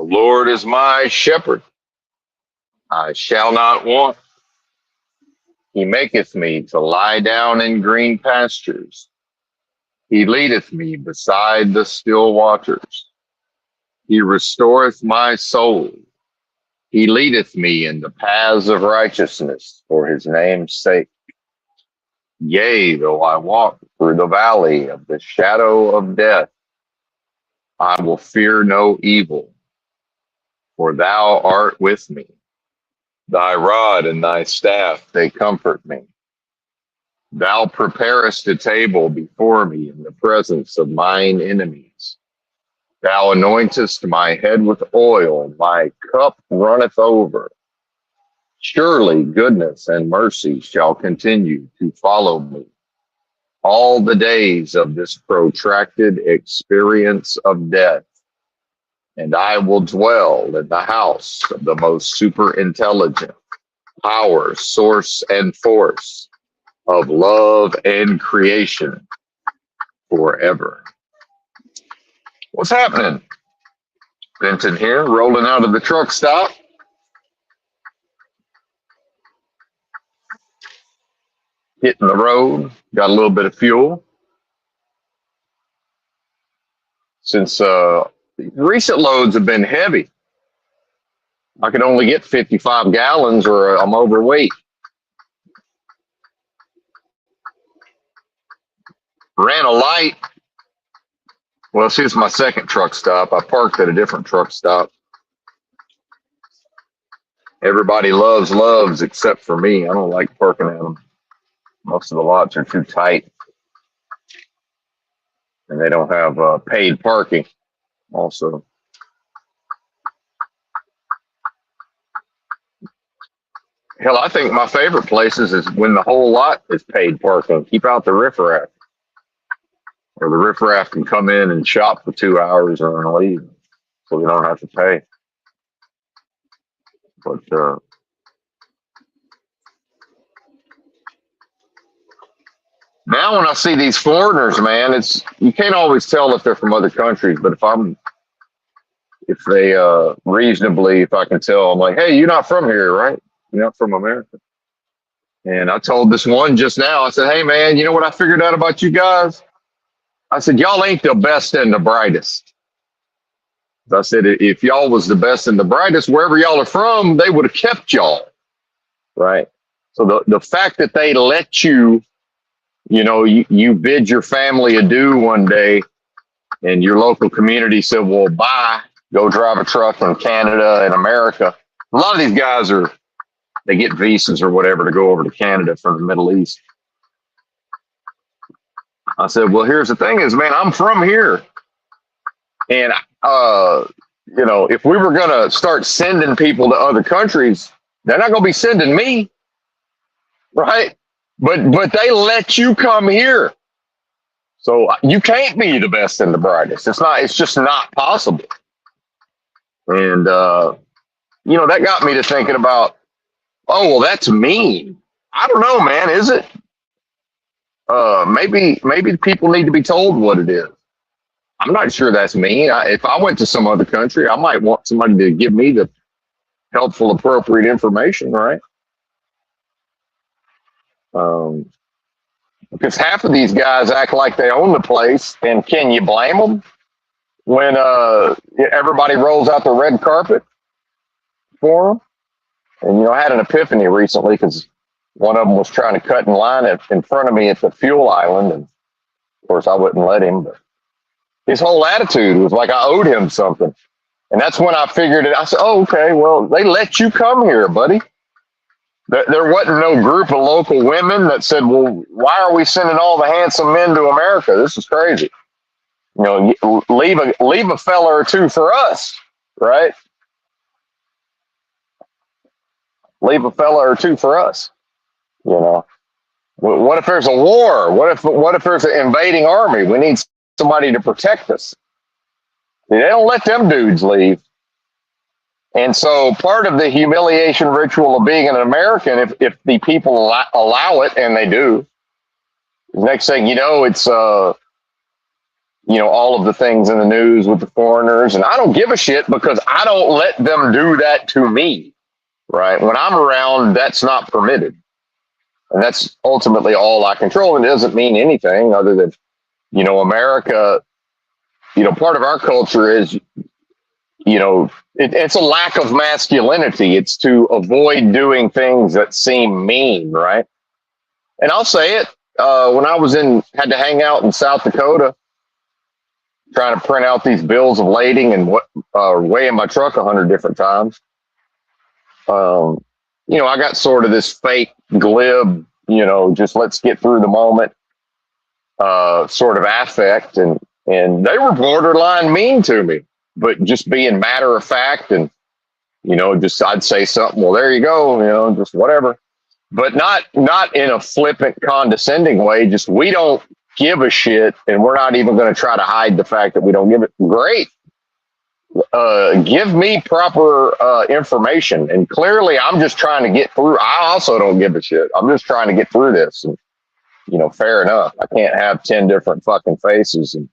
Lord is my shepherd, I shall not want. He maketh me to lie down in green pastures. He leadeth me beside the still waters. He restoreth my soul. He leadeth me in the paths of righteousness for his name's sake. Yea, though I walk through the valley of the shadow of death, I will fear no evil, for thou art with me. Thy rod and thy staff, they comfort me. Thou preparest a table before me in the presence of mine enemies. Thou anointest my head with oil, my cup runneth over. Surely goodness and mercy shall continue to follow me all the days of this protracted experience of death, and I will dwell in the house of the most super intelligent, power, source, and force of love and creation forever. What's happening? Benton here, rolling out of the truck stop. Hitting the road, got a little bit of fuel. Since recent loads have been heavy, I could only get 55 gallons or I'm overweight. Ran a light. Well, see, it's my second truck stop. I parked at a different truck stop. Everybody loves except for me. I don't like parking at them. Most of the lots are too tight. And they don't have paid parking also. Hell, I think my favorite places is when the whole lot is paid parking. Keep out the riffraff. Or the riffraff can come in and shop for 2 hours and then leave. So we don't have to pay. But now when I see these foreigners, man, you can't always tell if they're from other countries, but if they reasonably, if I can tell, I'm like, hey, you're not from here, right? You're not from America. And I told this one just now, I said, hey man, you know what I figured out about you guys? I said, y'all ain't the best and the brightest. I said, if y'all was the best and the brightest, wherever y'all are from, they would have kept y'all, right? So the fact that they let you, you bid your family adieu one day and your local community said, well, bye, go drive a truck in Canada and America. A lot of these guys they get visas or whatever to go over to Canada from the Middle East. I said, well, here's the thing is, man, I'm from here. And, if we were going to start sending people to other countries, they're not going to be sending me, right? But they let you come here. So you can't be the best and the brightest. It's just not possible. And, that got me to thinking about, oh, well, that's mean. I don't know, man. Is it? Maybe people need to be told what it is. I'm not sure that's mean. If I went to some other country, I might want somebody to give me the helpful, appropriate information, right? Because half of these guys act like they own the place, and can you blame them when everybody rolls out the red carpet for them? And I had an epiphany recently because one of them was trying to cut in line in front of me at the fuel island, and of course I wouldn't let him. But his whole attitude was like I owed him something, and that's when I figured it. I said, "Oh, okay, well they let you come here, buddy." There wasn't no group of local women that said, well, why are we sending all the handsome men to America? This is crazy. Leave a fella or two for us, right? Leave a fella or two for us. What if there's a war? What if there's an invading army? We need somebody to protect us. They don't let them dudes leave. And so part of the humiliation ritual of being an American, if the people allow it, and they do, the next thing you know, it's all of the things in the news with the foreigners. And I don't give a shit because I don't let them do that to me, right? When I'm around, that's not permitted. And that's ultimately all I control. And it doesn't mean anything other than, America, part of our culture is, it's a lack of masculinity. It's to avoid doing things that seem mean, right? And I'll say it. When I had to hang out in South Dakota, trying to print out these bills of lading and weighing my truck 100 different times. I got sort of this fake glib, just let's get through the moment, sort of affect, and they were borderline mean to me, but just being matter of fact, and just I'd say something. Well, there you go, just whatever, but not in a flippant, condescending way. Just we don't give a shit, and we're not even going to try to hide the fact that we don't give it. Great. Give me proper information. And clearly I'm just trying to get through. I also don't give a shit. I'm just trying to get through this. And, fair enough. I can't have 10 different fucking faces and,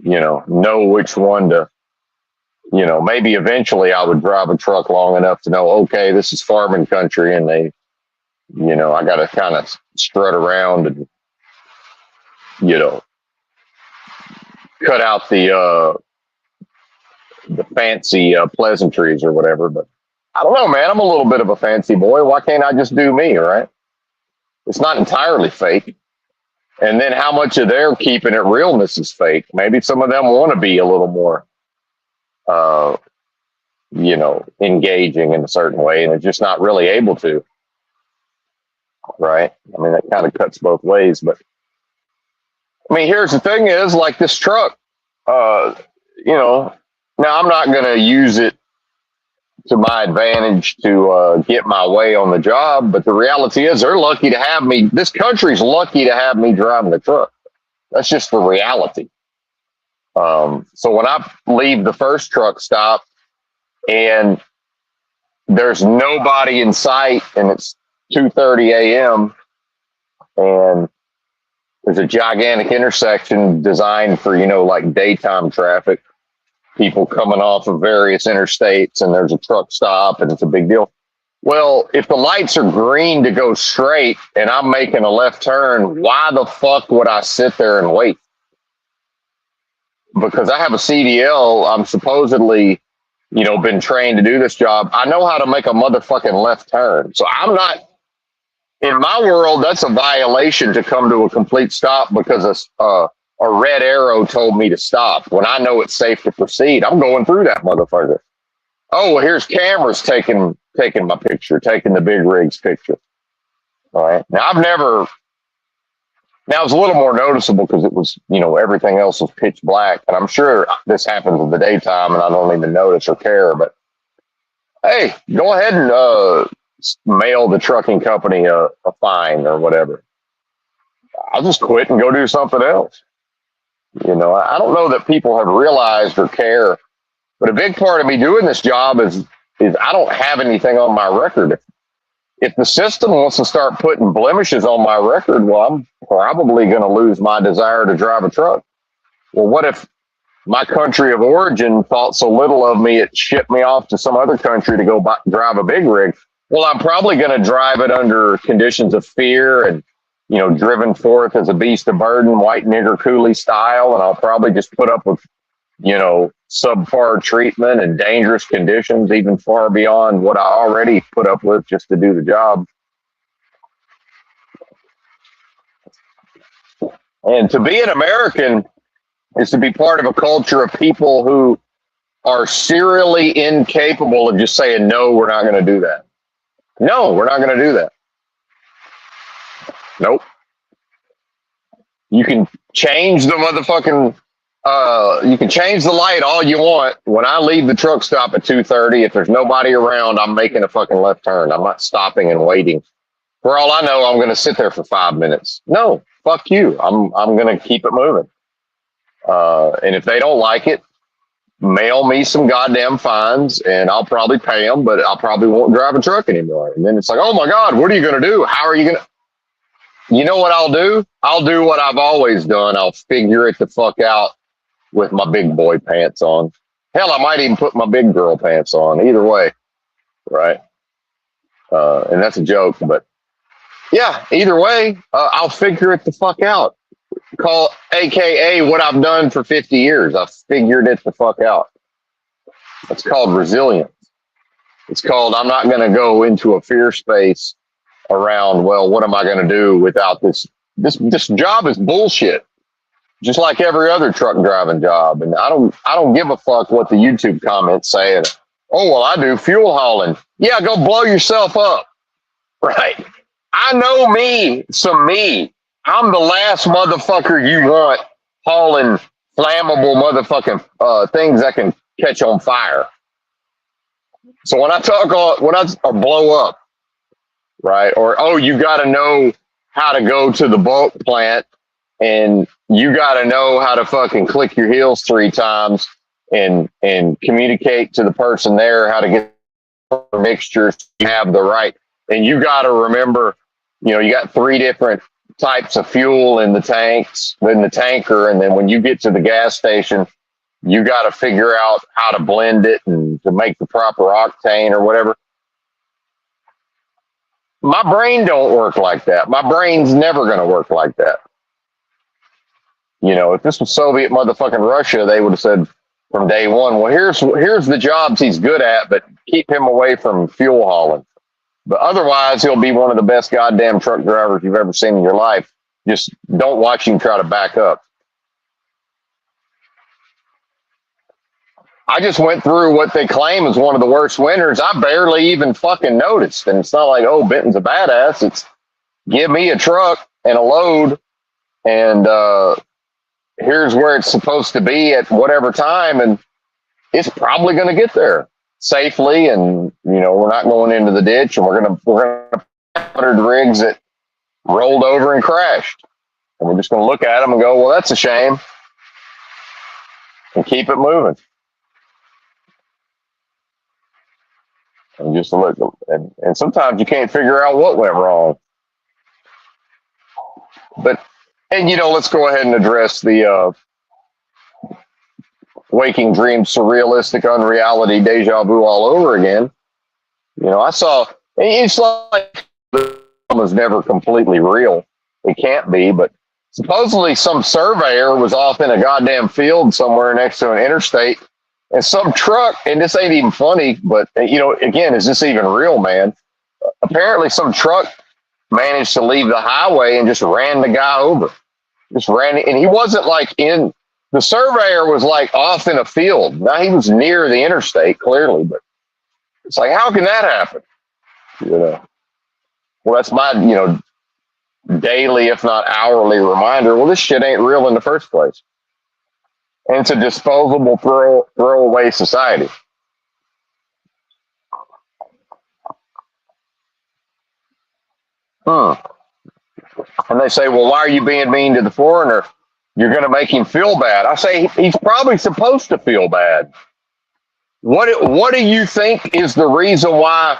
know which one to, maybe eventually I would drive a truck long enough to know, okay, this is farming country, and they, I got to kind of strut around and, cut out the fancy pleasantries or whatever. But I don't know, man. I'm a little bit of a fancy boy. Why can't I just do me, right? It's not entirely fake. And then how much of their keeping it realness is fake? Maybe some of them want to be a little more, engaging in a certain way, and they're just not really able to, right? I mean, that kind of cuts both ways. But I mean, here's the thing is, like this truck, now I'm not going to use it to my advantage to get my way on the job, but the reality is they're lucky to have me. This country's lucky to have me driving the truck. That's just the reality. So when I leave the first truck stop and there's nobody in sight and it's 2:30 a.m. and there's a gigantic intersection designed for, like daytime traffic, people coming off of various interstates, and there's a truck stop and it's a big deal. Well, if the lights are green to go straight and I'm making a left turn, why the fuck would I sit there and wait? Because I have a CDL. I'm supposedly, been trained to do this job. I know how to make a motherfucking left turn. So I'm not, in my world, that's a violation to come to a complete stop because a red arrow told me to stop. When I know it's safe to proceed, I'm going through that motherfucker. Oh, well, here's cameras taking my picture, taking the big rig's picture. All right. Now it's a little more noticeable because it was, everything else was pitch black. And I'm sure this happens in the daytime and I don't even notice or care. But hey, go ahead and mail the trucking company a fine or whatever. I'll just quit and go do something else. I don't know that people have realized or care, but a big part of me doing this job is I don't have anything on my record. If the system wants to start putting blemishes on my record, well, I'm probably going to lose my desire to drive a truck. Well, what if my country of origin thought so little of me, it shipped me off to some other country to go drive a big rig? Well, I'm probably going to drive it under conditions of fear and, driven forth as a beast of burden, white nigger coolie style. And I'll probably just put up with, subpar treatment and dangerous conditions, even far beyond what I already put up with just to do the job. And to be an American is to be part of a culture of people who are serially incapable of just saying, no, we're not going to do that. No, we're not going to do that. Nope. You can change the motherfucking, you can change the light all you want. When I leave the truck stop at 2:30, if there's nobody around, I'm making a fucking left turn. I'm not stopping and waiting. For all I know, I'm going to sit there for 5 minutes. No, fuck you. I'm going to keep it moving. And if they don't like it, mail me some goddamn fines and I'll probably pay them, but I probably won't drive a truck anymore. And then it's like, oh my God, what are you going to do? How are you going to? You know what I'll do? I'll do what I've always done. I'll figure it the fuck out with my big boy pants on. Hell, I might even put my big girl pants on. Either way, right? And that's a joke, but yeah, either way, I'll figure it the fuck out. Call AKA what I've done for 50 years. I've figured it the fuck out. It's called resilience. It's called I'm not going to go into a fear space around, well, what am I going to do without this? This job is bullshit, just like every other truck driving job. And I don't give a fuck what the YouTube comments say. Oh, well, I do fuel hauling. Yeah, go blow yourself up. Right. I know me, some me. I'm the last motherfucker you want hauling flammable motherfucking things that can catch on fire. So when I talk, or blow up, right? Or, oh, you got to know how to go to the bulk plant and you got to know how to fucking click your heels 3 times and communicate to the person there how to get the mixtures. You have the right. And you got to remember, you got 3 different types of fuel in the tanks, in the tanker. And then when you get to the gas station, you got to figure out how to blend it and to make the proper octane or whatever. My brain don't work like that. My brain's never going to work like that. If this was Soviet motherfucking Russia, they would have said from day one, well, here's the jobs he's good at, but keep him away from fuel hauling. But otherwise, he'll be one of the best goddamn truck drivers you've ever seen in your life. Just don't watch him try to back up. I just went through what they claim is one of the worst winters. I barely even fucking noticed. And it's not like, oh, Benton's a badass. It's give me a truck and a load and here's where it's supposed to be at whatever time. And it's probably going to get there safely. And, we're not going into the ditch and we're going to 100 rigs that rolled over and crashed. And we're just going to look at them and go, well, that's a shame. And keep it moving. And just look, and sometimes you can't figure out what went wrong. But, let's go ahead and address the waking dream, surrealistic, unreality, deja vu all over again. I saw, it's like the film is never completely real. It can't be, but supposedly some surveyor was off in a goddamn field somewhere next to an interstate. And some truck, and this ain't even funny, but, again, is this even real, man? Apparently some truck managed to leave the highway and just ran the guy over. And he wasn't like the surveyor was like off in a field. Now he was near the interstate, clearly, but it's like, how can that happen? Well, that's my, daily, if not hourly reminder. Well, this shit ain't real in the first place. And it's a disposable, throwaway society. And they say, well, why are you being mean to the foreigner? You're going to make him feel bad. I say, he's probably supposed to feel bad. What do you think is the reason why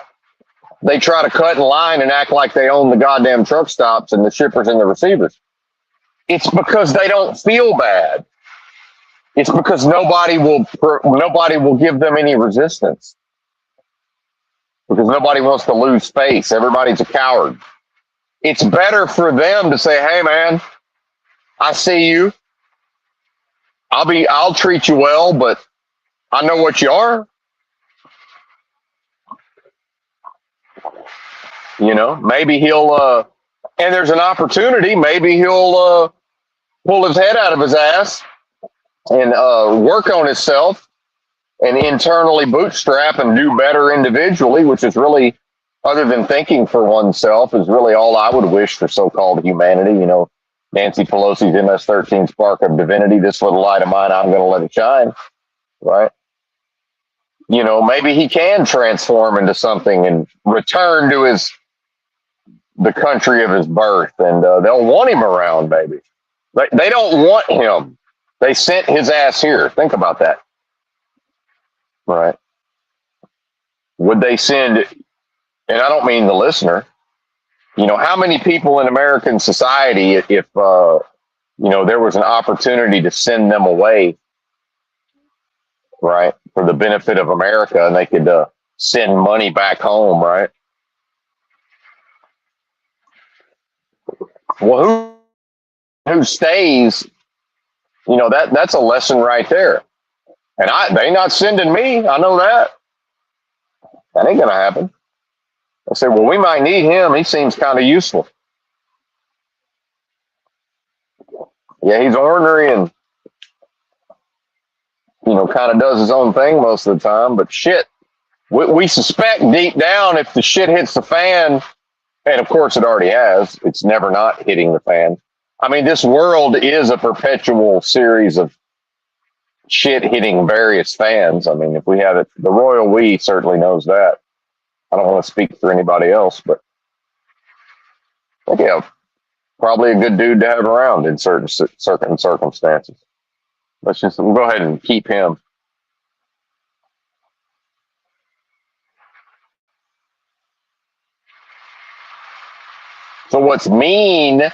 they try to cut in line and act like they own the goddamn truck stops and the shippers and the receivers? It's because they don't feel bad. It's because nobody will give them any resistance. Because nobody wants to lose face. Everybody's a coward. It's better for them to say, hey man, I see you. I'll treat you well, but I know what you are. Maybe he'll and there's an opportunity, maybe he'll pull his head out of his ass and work on himself and internally bootstrap and do better individually, which is really, other than thinking for oneself, is really all I would wish for so-called humanity. Nancy Pelosi's MS-13 spark of divinity, this little light of mine, I'm going to let it shine, right? Maybe he can transform into something and return to the country of his birth, and they'll want him around, maybe. They don't want him. They sent his ass here. Think about that. Right. Would they send, and I don't mean the listener, how many people in American society, if there was an opportunity to send them away right, for the benefit of America, and they could send money back home, right? Well, who stays? That's a lesson right there. And they not sending me. I know that. That ain't gonna happen. I said, well, we might need him. He seems kind of useful. Yeah, he's ornery and kind of does his own thing most of the time. But shit, we suspect deep down if the shit hits the fan, and of course it already has. It's never not hitting the fan. I mean, this world is a perpetual series of shit hitting various fans. I mean, if we have it, the royal we certainly knows that. I don't want to speak for anybody else, but yeah, probably a good dude to have around in certain circumstances. We'll go ahead and keep him. So what's mean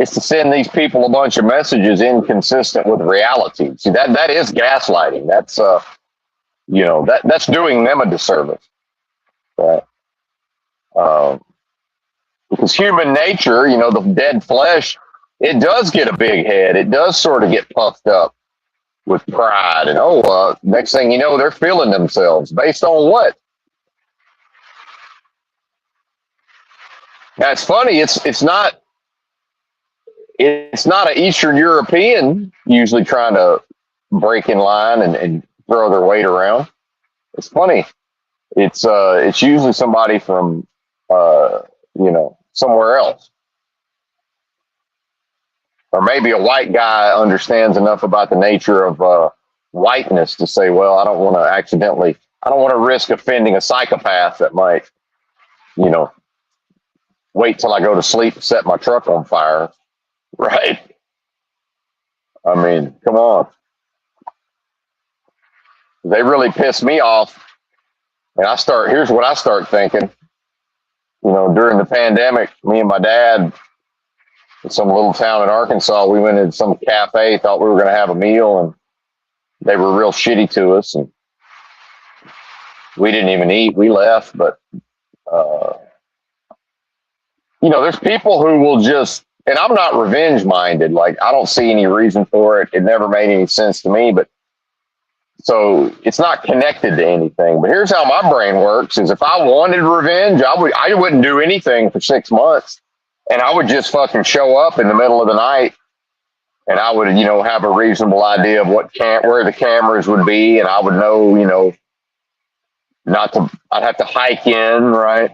is to send these people a bunch of messages inconsistent with reality. See, that is gaslighting. That's that's doing them a disservice. Right? Because human nature, the dead flesh, it does get a big head. It does sort of get puffed up with pride, and next thing you know, they're feeling themselves based on what? Now it's funny. It's not an Eastern European usually trying to break in line and throw their weight around. It's funny. It's usually somebody from somewhere else, or maybe a white guy understands enough about the nature of whiteness to say, well, I don't want to risk offending a psychopath that might, wait till I go to sleep and set my truck on fire, right? I mean, come on. They really piss me off. And here's what I start thinking. During the pandemic, me and my dad, in some little town in Arkansas, we went into some cafe, thought we were going to have a meal, and they were real shitty to us. And we didn't even eat. We left. But, there's people who will just, and I'm not revenge minded. Like, I don't see any reason for it. It never made any sense to me. But so it's not connected to anything. But here's how my brain works: is if I wanted revenge, I wouldn't do anything for 6 months, and I would just fucking show up in the middle of the night, and I would have a reasonable idea of where the cameras would be, and I would know I'd have to hike in, right,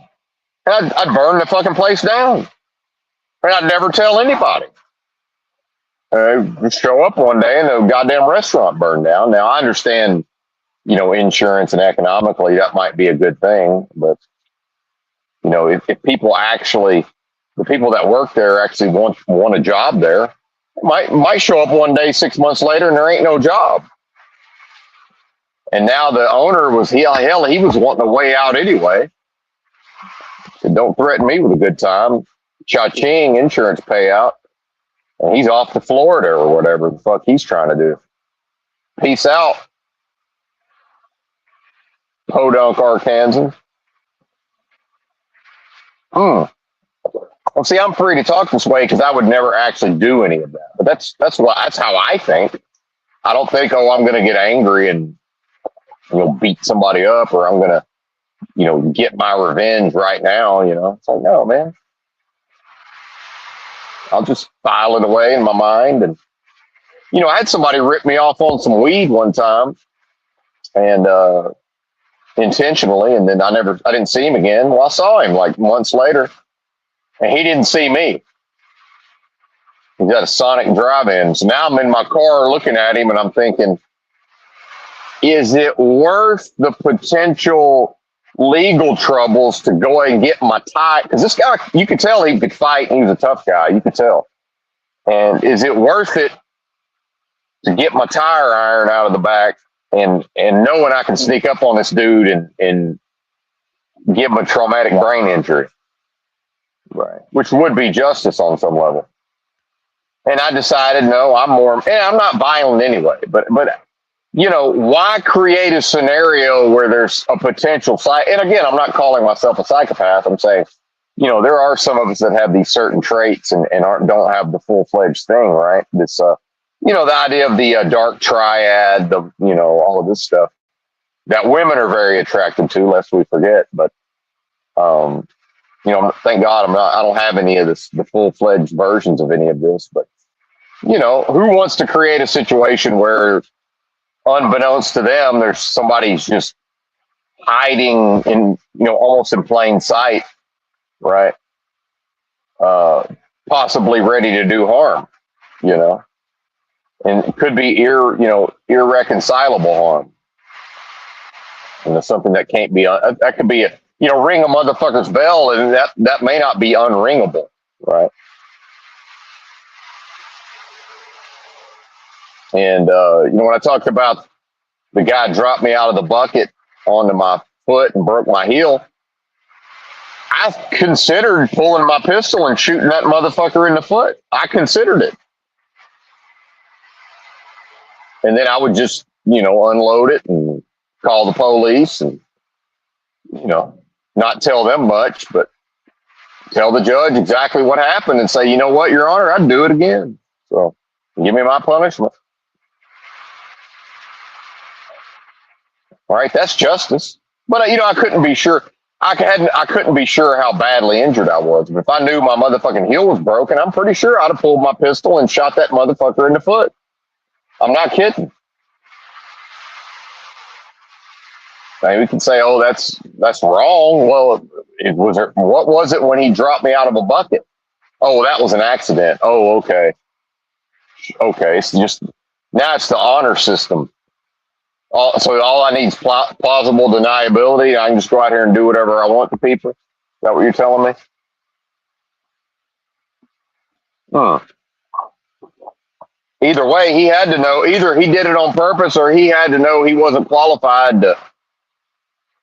and I'd burn the fucking place down, and I'd never tell anybody. Just show up one day and the goddamn restaurant burned down. Now I understand, insurance and economically that might be a good thing, but if people the people that work there actually want a job there, might show up one day 6 months later and there ain't no job. And now the owner he was wanting a way out anyway. Said, don't threaten me with a good time. Cha-ching, insurance payout. And he's off to Florida or whatever the fuck he's trying to do. Peace out, Podunk, Arkansas. Well, see, I'm free to talk this way because I would never actually do any of that. But that's how I think. I don't think, I'm going to get angry and beat somebody up, or I'm going to get my revenge right now. It's like, no, man. I'll just file it away in my mind. And, I had somebody rip me off on some weed one time, and intentionally, and then I didn't see him again. Well, I saw him like months later, and he didn't see me. He's got a Sonic drive-in. So now I'm in my car looking at him, and I'm thinking, is it worth the potential legal troubles to go and get my tie? Because this guy, you could tell he could fight, and he was a tough guy. You could tell. And is it worth it to get my tire iron out of the back and knowing I can sneak up on this dude and give him a traumatic brain injury? Right. Which would be justice on some level. And I decided, no, I'm not violent anyway. But why create a scenario where there's a potential and again, I'm not calling myself a psychopath. I'm saying, there are some of us that have these certain traits and don't have the full-fledged thing, right? This, the idea of the dark triad, all of this stuff that women are very attracted to, lest we forget. But, thank God I don't have any of the full-fledged versions of any of this. But, who wants to create a situation where, unbeknownst to them, there's somebody's just hiding in, almost in plain sight, right? Possibly ready to do harm, and it could be irreconcilable harm. Something that can't be, that could be, ring a motherfucker's bell, and that may not be unringable, right? And, when I talked about the guy dropped me out of the bucket onto my foot and broke my heel, I considered pulling my pistol and shooting that motherfucker in the foot. I considered it. And then I would just, unload it and call the police and, not tell them much, but tell the judge exactly what happened and say, you know what, Your Honor, I'd do it again. So give me my punishment. All right, that's justice. But, I couldn't be sure. I couldn't be sure how badly injured I was. But if I knew my motherfucking heel was broken, I'm pretty sure I'd have pulled my pistol and shot that motherfucker in the foot. I'm not kidding. Now, we can say, oh, that's wrong. Well, what was it when he dropped me out of a bucket? Oh, that was an accident. Oh, okay. Okay, so now it's the honor system. So all I need is plausible deniability. I can just go out here and do whatever I want to people. Is that what you're telling me? Either way, he had to know. Either he did it on purpose, or he had to know he wasn't qualified to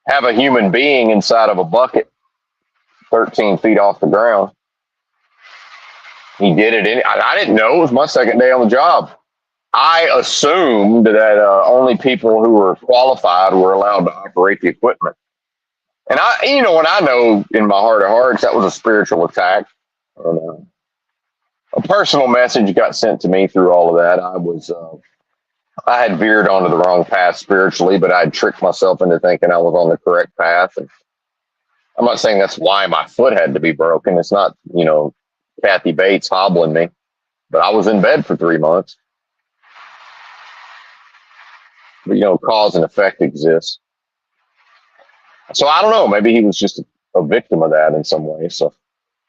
have a human being inside of a bucket 13 feet off the ground. He did it. I didn't know. It was my second day on the job. I assumed that only people who were qualified were allowed to operate the equipment. And when I know in my heart of hearts, that was a spiritual attack. A personal message got sent to me through all of that. I had veered onto the wrong path spiritually, but I'd tricked myself into thinking I was on the correct path. And I'm not saying that's why my foot had to be broken. It's not, Kathy Bates hobbling me, but I was in bed for 3 months. But, cause and effect exists. So I don't know. Maybe he was just a victim of that in some way. So,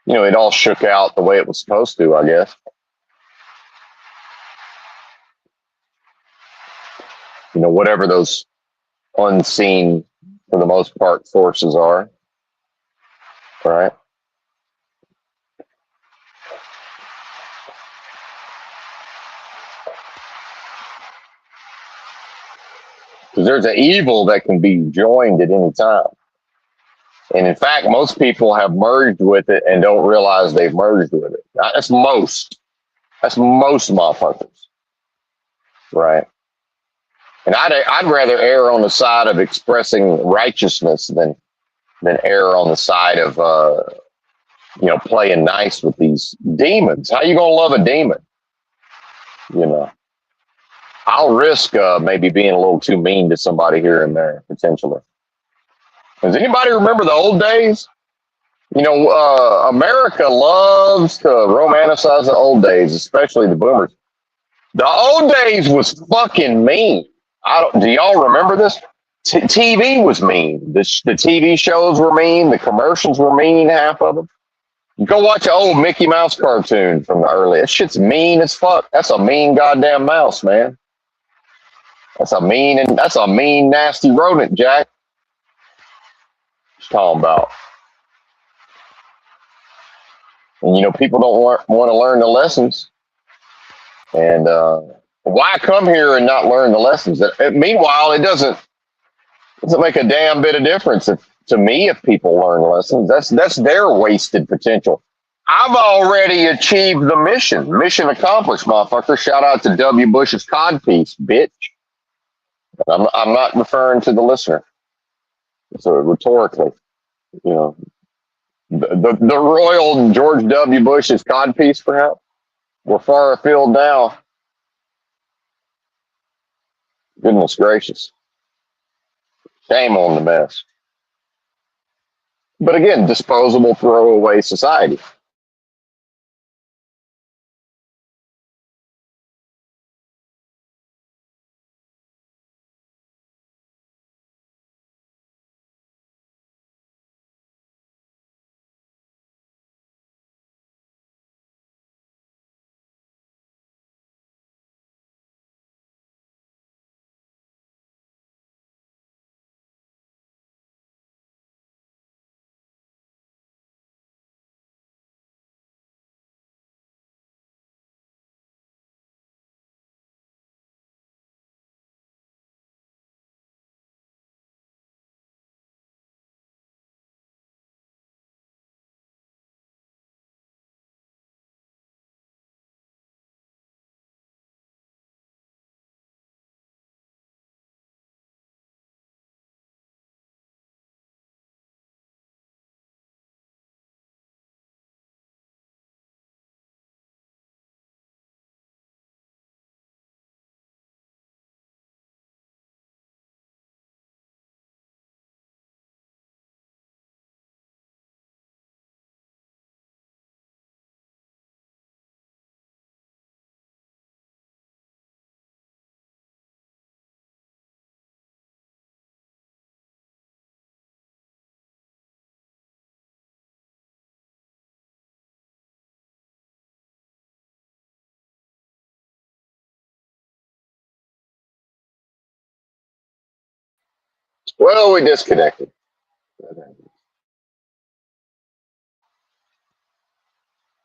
it all shook out the way it was supposed to, I guess. Whatever those unseen, for the most part, forces are. Right? Because there's an evil that can be joined at any time. And in fact, most people have merged with it and don't realize they've merged with it. That's most. That's most motherfuckers. Right? And I'd rather err on the side of expressing righteousness than err on the side of, playing nice with these demons. How you going to love a demon? I'll risk maybe being a little too mean to somebody here and there, potentially. Does anybody remember the old days? America loves to romanticize the old days, especially the boomers. The old days was fucking mean. Do y'all remember this? TV was mean. The TV shows were mean. The commercials were mean, half of them. You go watch an old Mickey Mouse cartoon from the early. That shit's mean as fuck. That's a mean goddamn mouse, man. That's a mean, nasty rodent, Jack. What you talking about? And, people don't want to learn the lessons. And why come here and not learn the lessons? Meanwhile, it doesn't make a damn bit of difference to me if people learn lessons. That's their wasted potential. I've already achieved the mission. Mission accomplished, motherfucker. Shout out to W. Bush's codpiece, bitch. I'm not referring to the listener. So rhetorically, you know, the royal George W. Bush's codpiece, perhaps. We're far afield now. Goodness gracious. Shame on the mess. But again, disposable, throwaway society. Well, we disconnected.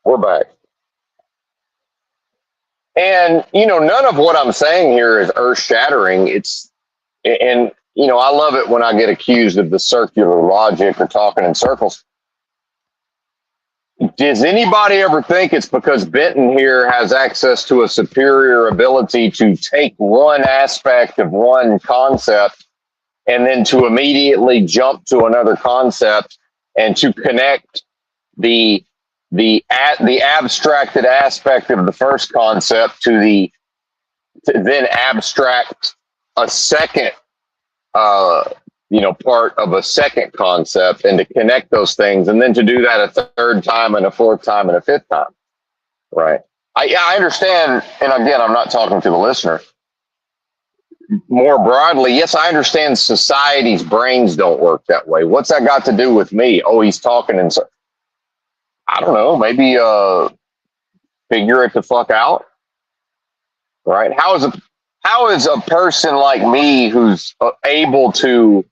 We're back. And, none of what I'm saying here is earth shattering. And, I love it when I get accused of the circular logic or talking in circles. Does anybody ever think it's because Benton here has access to a superior ability to take one aspect of one concept and then to immediately jump to another concept and to connect the the abstracted aspect of the first concept to then abstract a second part of a second concept and to connect those things and then to do that a third time and a fourth time and a fifth time. Right. I understand. And again, I'm not talking to the listener. More broadly, yes, I understand society's brains don't work that way. What's that got to do with me? Oh, he's talking and so I don't know, maybe figure it the fuck out. Right. How is a person like me who's able to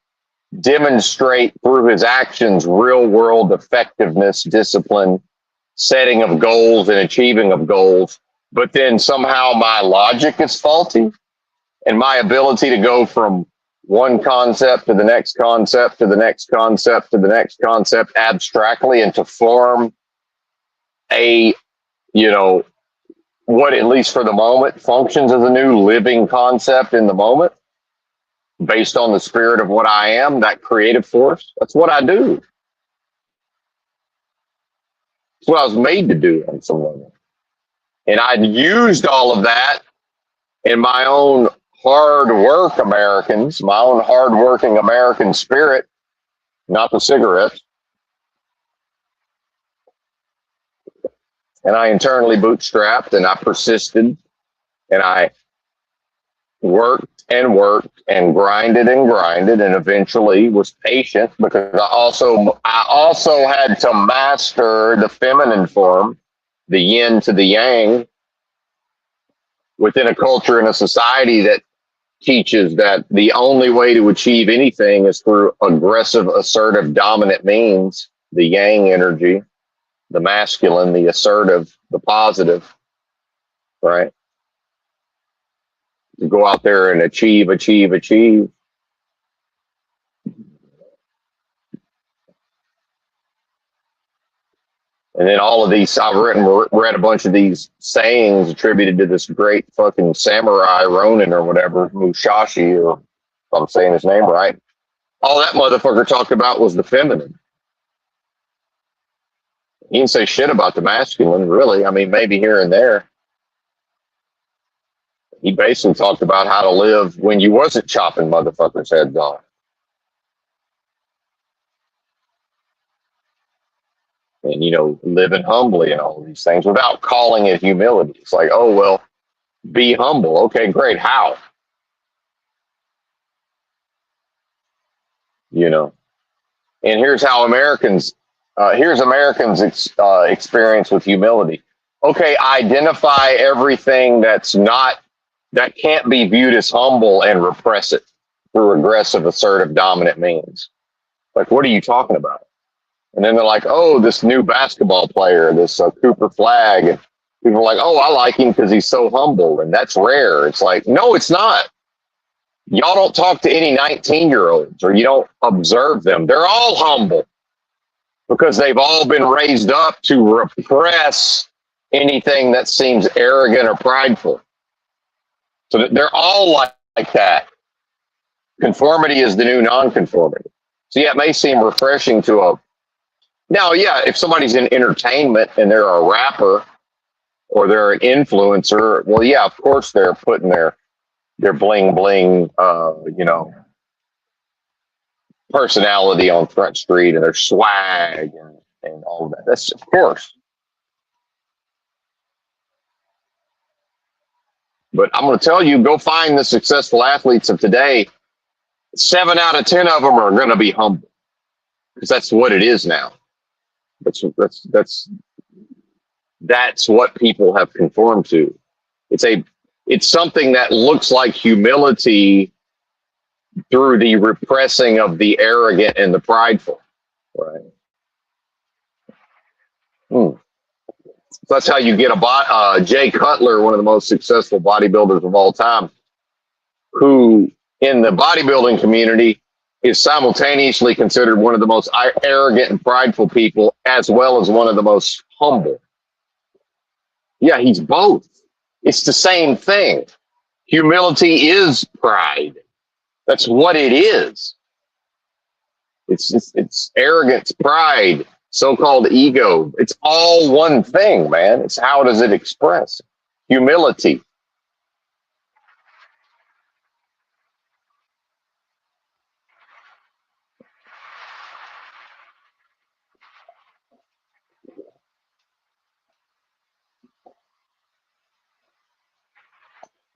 demonstrate through his actions real world effectiveness, discipline, setting of goals and achieving of goals, but then somehow my logic is faulty and my ability to go from one concept to the next concept to the next concept to the next concept abstractly and to form a, what at least for the moment functions as a new living concept in the moment based on the spirit of what I am, that creative force. That's what I do. It's what I was made to do on some level. And I used all of that in my own hard work Americans, my own hard working American spirit, not the cigarettes. And I internally bootstrapped and I persisted and I worked and grinded and eventually was patient because I also had to master the feminine form, the yin to the yang within a culture and a society that teaches that the only way to achieve anything is through aggressive, assertive, dominant means, the yang energy, the masculine, the assertive, the positive, right? To go out there and achieve. And then all of these, I've read a bunch of these sayings attributed to this great fucking samurai Ronin or whatever, Mushashi, or if I'm saying his name right. All that motherfucker talked about was the feminine. He didn't say shit about the masculine, really. I mean, maybe here and there. He basically talked about how to live when you wasn't chopping motherfuckers' heads off. And, you know, living humbly and all of these things without calling it humility. It's like, oh, well, be humble. Okay, great. How? You know, and here's how Americans experience with humility. Okay, identify everything that can't be viewed as humble and repress it through aggressive, assertive, dominant means. Like, what are you talking about? And then they're like, oh, this new basketball player, this Cooper Flag. And people are like, oh, I like him because he's so humble. And that's rare. It's like, no, it's not. Y'all don't talk to any 19-year-olds or you don't observe them. They're all humble because they've all been raised up to repress anything that seems arrogant or prideful. So they're all like that. Conformity is the new nonconformity. So yeah, it may seem refreshing to now, yeah, if somebody's in entertainment and they're a rapper or they're an influencer, well, yeah, of course they're putting their bling bling, personality on Front Street and their swag and all of that. That's of course. But I'm going to tell you, go find the successful athletes of today. 7 out of 10 of them are going to be humble because that's what it is now. That's what people have conformed to. It's something that looks like humility through the repressing of the arrogant and the prideful, right? So that's how you get Jay Cutler, one of the most successful bodybuilders of all time, who in the bodybuilding community is simultaneously considered one of the most arrogant and prideful people, as well as one of the most humble. Yeah, he's both. It's the same thing. Humility is pride. That's what it is. It's arrogance, pride, so-called ego. It's all one thing, man. It's how does it express? Humility.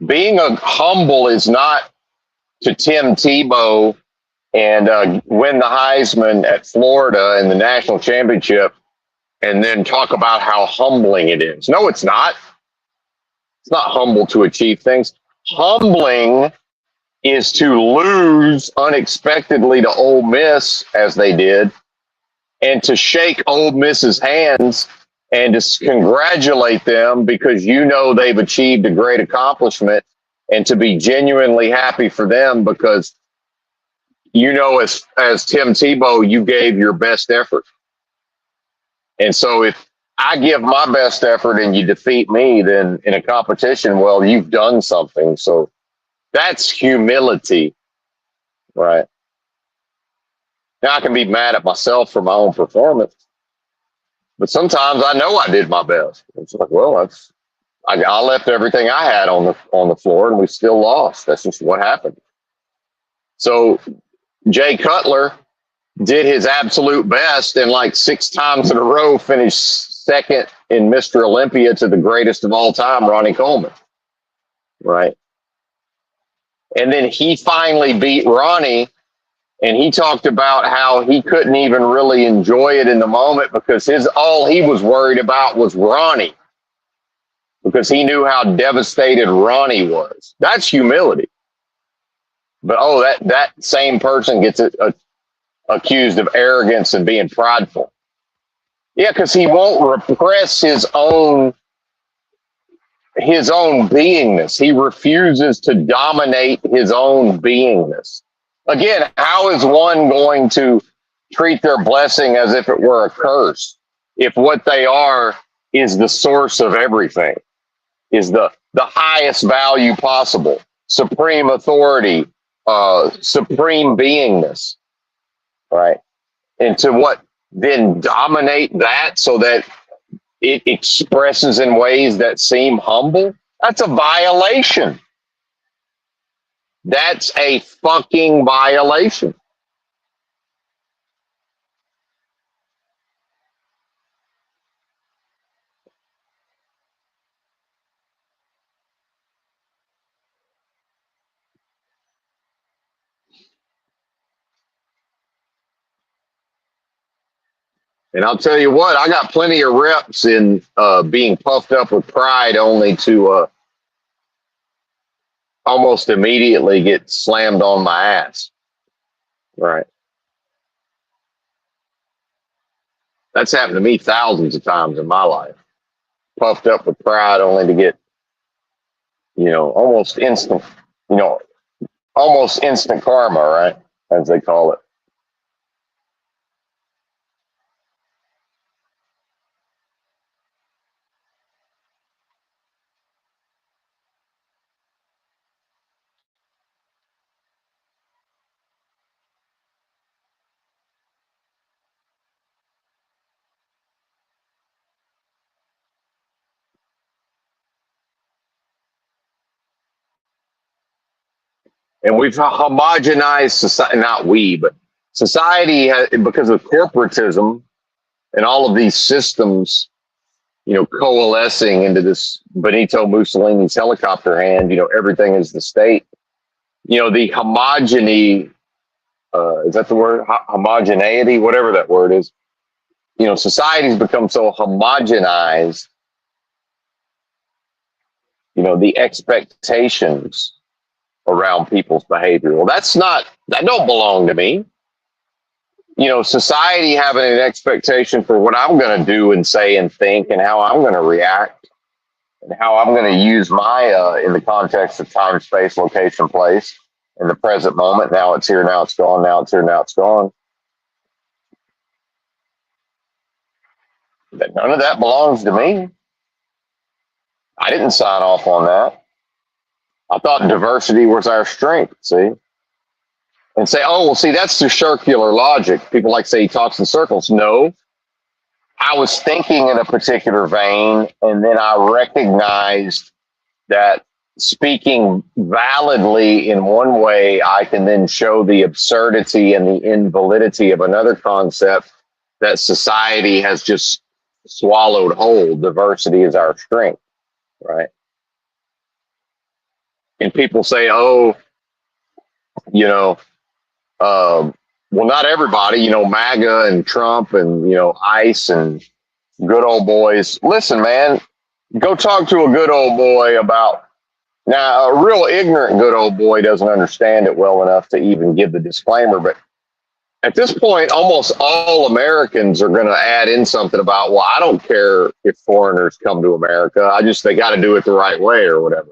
Being humble is not to Tim Tebow and win the Heisman at Florida in the national championship and then talk about how humbling it is. No, it's not. It's not humble to achieve things. Humbling is to lose unexpectedly to Ole Miss, as they did, and to shake Ole Miss's hands and to congratulate them because you know they've achieved a great accomplishment, and to be genuinely happy for them because you know as Tim Tebow, you gave your best effort. And so if I give my best effort and you defeat me, then in a competition, well, you've done something. So that's humility, right? Now I can be mad at myself for my own performance, but sometimes I know I did my best. It's like, well, I left everything I had on the floor and we still lost. That's just what happened. So Jay Cutler did his absolute best and like 6 times in a row finished second in Mr. Olympia to the greatest of all time, Ronnie Coleman. Right. And then he finally beat Ronnie, and he talked about how he couldn't even really enjoy it in the moment because all he was worried about was Ronnie, because he knew how devastated Ronnie was. That's humility. But that same person gets accused of arrogance and being prideful. Yeah, because he won't repress his own beingness. He refuses to dominate his own beingness. Again, how is one going to treat their blessing as if it were a curse? if what they are is the source of everything, is the highest value possible, supreme authority, supreme beingness, right? And to what then dominate that so that it expresses in ways that seem humble, that's a violation. That's a fucking violation. And I'll tell you what, I got plenty of reps in being puffed up with pride only to almost immediately get slammed on my ass. Right. That's happened to me thousands of times in my life. Puffed up with pride only to get, almost instant, you know, almost instant karma, right? As they call it. And we've homogenized society, not we, but society has, because of corporatism and all of these systems, coalescing into this Benito Mussolini's helicopter hand, everything is the state. The homogeny, is that the word? Homogeneity, whatever that word is. Society's become so homogenized, the expectations around people's behavior. Well, that don't belong to me. Society having an expectation for what I'm going to do and say and think and how I'm going to react and how I'm going to use my, in the context of time, space, location, place, in the present moment. Now it's here, now it's gone, now it's here, now it's gone. But none of that belongs to me. I didn't sign off on that. I thought diversity was our strength, see? And say, oh, well, see, that's the circular logic. People like to say he talks in circles. No, I was thinking in a particular vein, and then I recognized that speaking validly in one way, I can then show the absurdity and the invalidity of another concept that society has just swallowed whole. Diversity is our strength, right? And people say, oh, well, not everybody, MAGA and Trump and, ICE and good old boys. Listen, man, go talk to a good old boy about. Now, a real ignorant good old boy doesn't understand it well enough to even give the disclaimer. But at this point, almost all Americans are going to add in something about, well, I don't care if foreigners come to America. They got to do it the right way or whatever,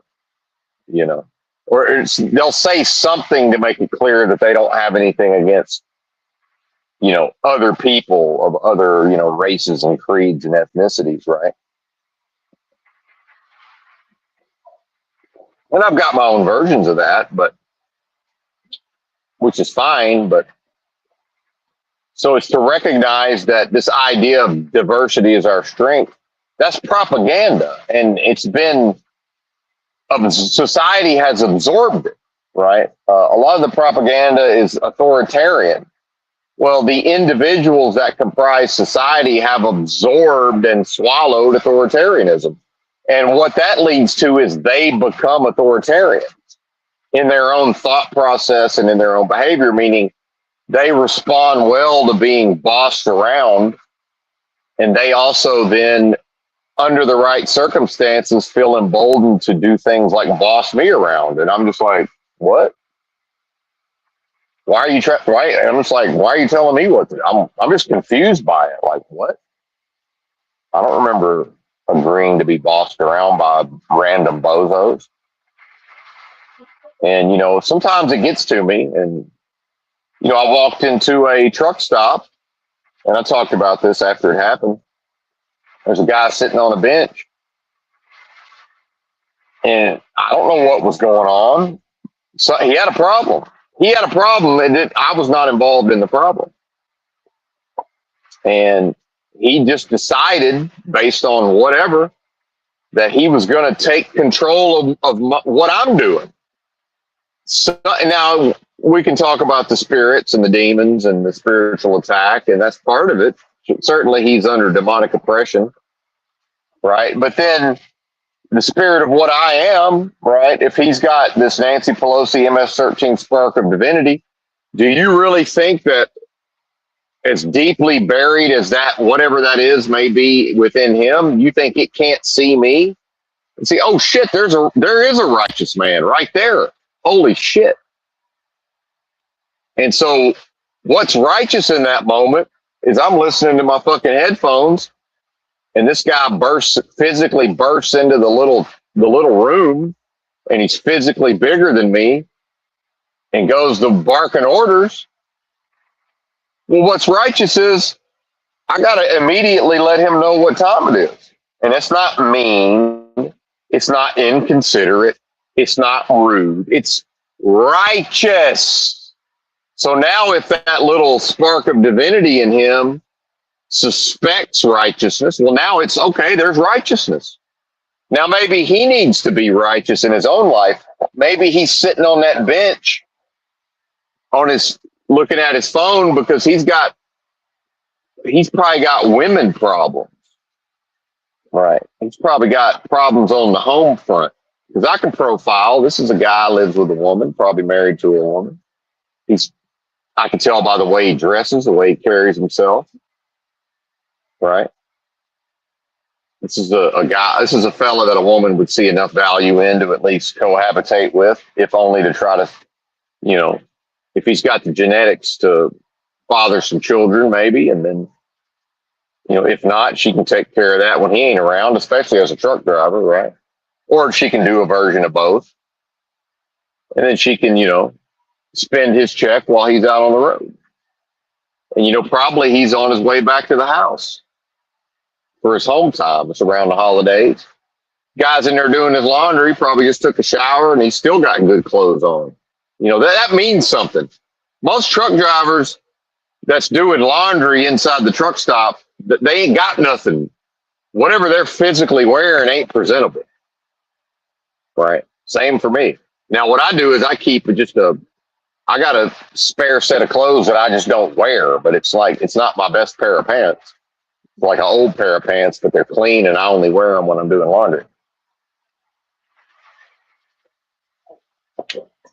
or they'll say something to make it clear that they don't have anything against, other people of other, races and creeds and ethnicities, right? And I've got my own versions of that, which is fine. But so it's to recognize that this idea of diversity is our strength. That's propaganda. And society has absorbed it, right? A lot of the propaganda is authoritarian. Well, the individuals that comprise society have absorbed and swallowed authoritarianism. And what that leads to is they become authoritarians in their own thought process and in their own behavior, meaning they respond well to being bossed around. And they also then, under the right circumstances, feel emboldened to do things like boss me around. And I'm just like, what? Why are you I'm just like, why are you telling me what to do? I'm just confused by it. Like, what? I don't remember agreeing to be bossed around by random bozos. And, sometimes it gets to me. And, I walked into a truck stop, and I talked about this after it happened. There's a guy sitting on a bench, and I don't know what was going on. So he had a problem. He had a problem, and I was not involved in the problem. And he just decided, based on whatever, that he was going to take control of what I'm doing. So now we can talk about the spirits and the demons and the spiritual attack, and that's part of it. Certainly he's under demonic oppression, right? But then the spirit of what I am, right? If he's got this Nancy Pelosi MS-13 spark of divinity, do you really think that as deeply buried as that, whatever that is, may be within him, you think it can't see me and see, oh shit, there is a righteous man right there. Holy shit. And so what's righteous in that moment is I'm listening to my fucking headphones, and this guy physically bursts into the little room, and he's physically bigger than me and goes to barking orders. Well, what's righteous is I got to immediately let him know what time it is. And it's not mean. It's not inconsiderate. It's not rude. It's righteous. So now if that little spark of divinity in him suspects righteousness, well, now it's okay. There's righteousness. Now, maybe he needs to be righteous in his own life. Maybe he's sitting on that bench looking at his phone because he's probably got women problems, right? He's probably got problems on the home front, because I can profile. This is a guy lives with a woman, probably married to a woman. I can tell by the way he dresses, the way he carries himself, right? This is a fella that a woman would see enough value in to at least cohabitate with, if only to try to, if he's got the genetics to father some children, maybe, and then, if not, she can take care of that when he ain't around, especially as a truck driver, right? Or she can do a version of both. And then she can, spend his check while he's out on the road. And, probably he's on his way back to the house for his home time. It's around the holidays. Guy's in there doing his laundry, probably just took a shower, and he's still got good clothes on. That means something. Most truck drivers that's doing laundry inside the truck stop, they ain't got nothing. Whatever they're physically wearing ain't presentable. Right? Same for me. Now, what I do is I keep I got a spare set of clothes that I just don't wear, but it's not my best pair of pants. It's like an old pair of pants, but they're clean, and I only wear them when I'm doing laundry.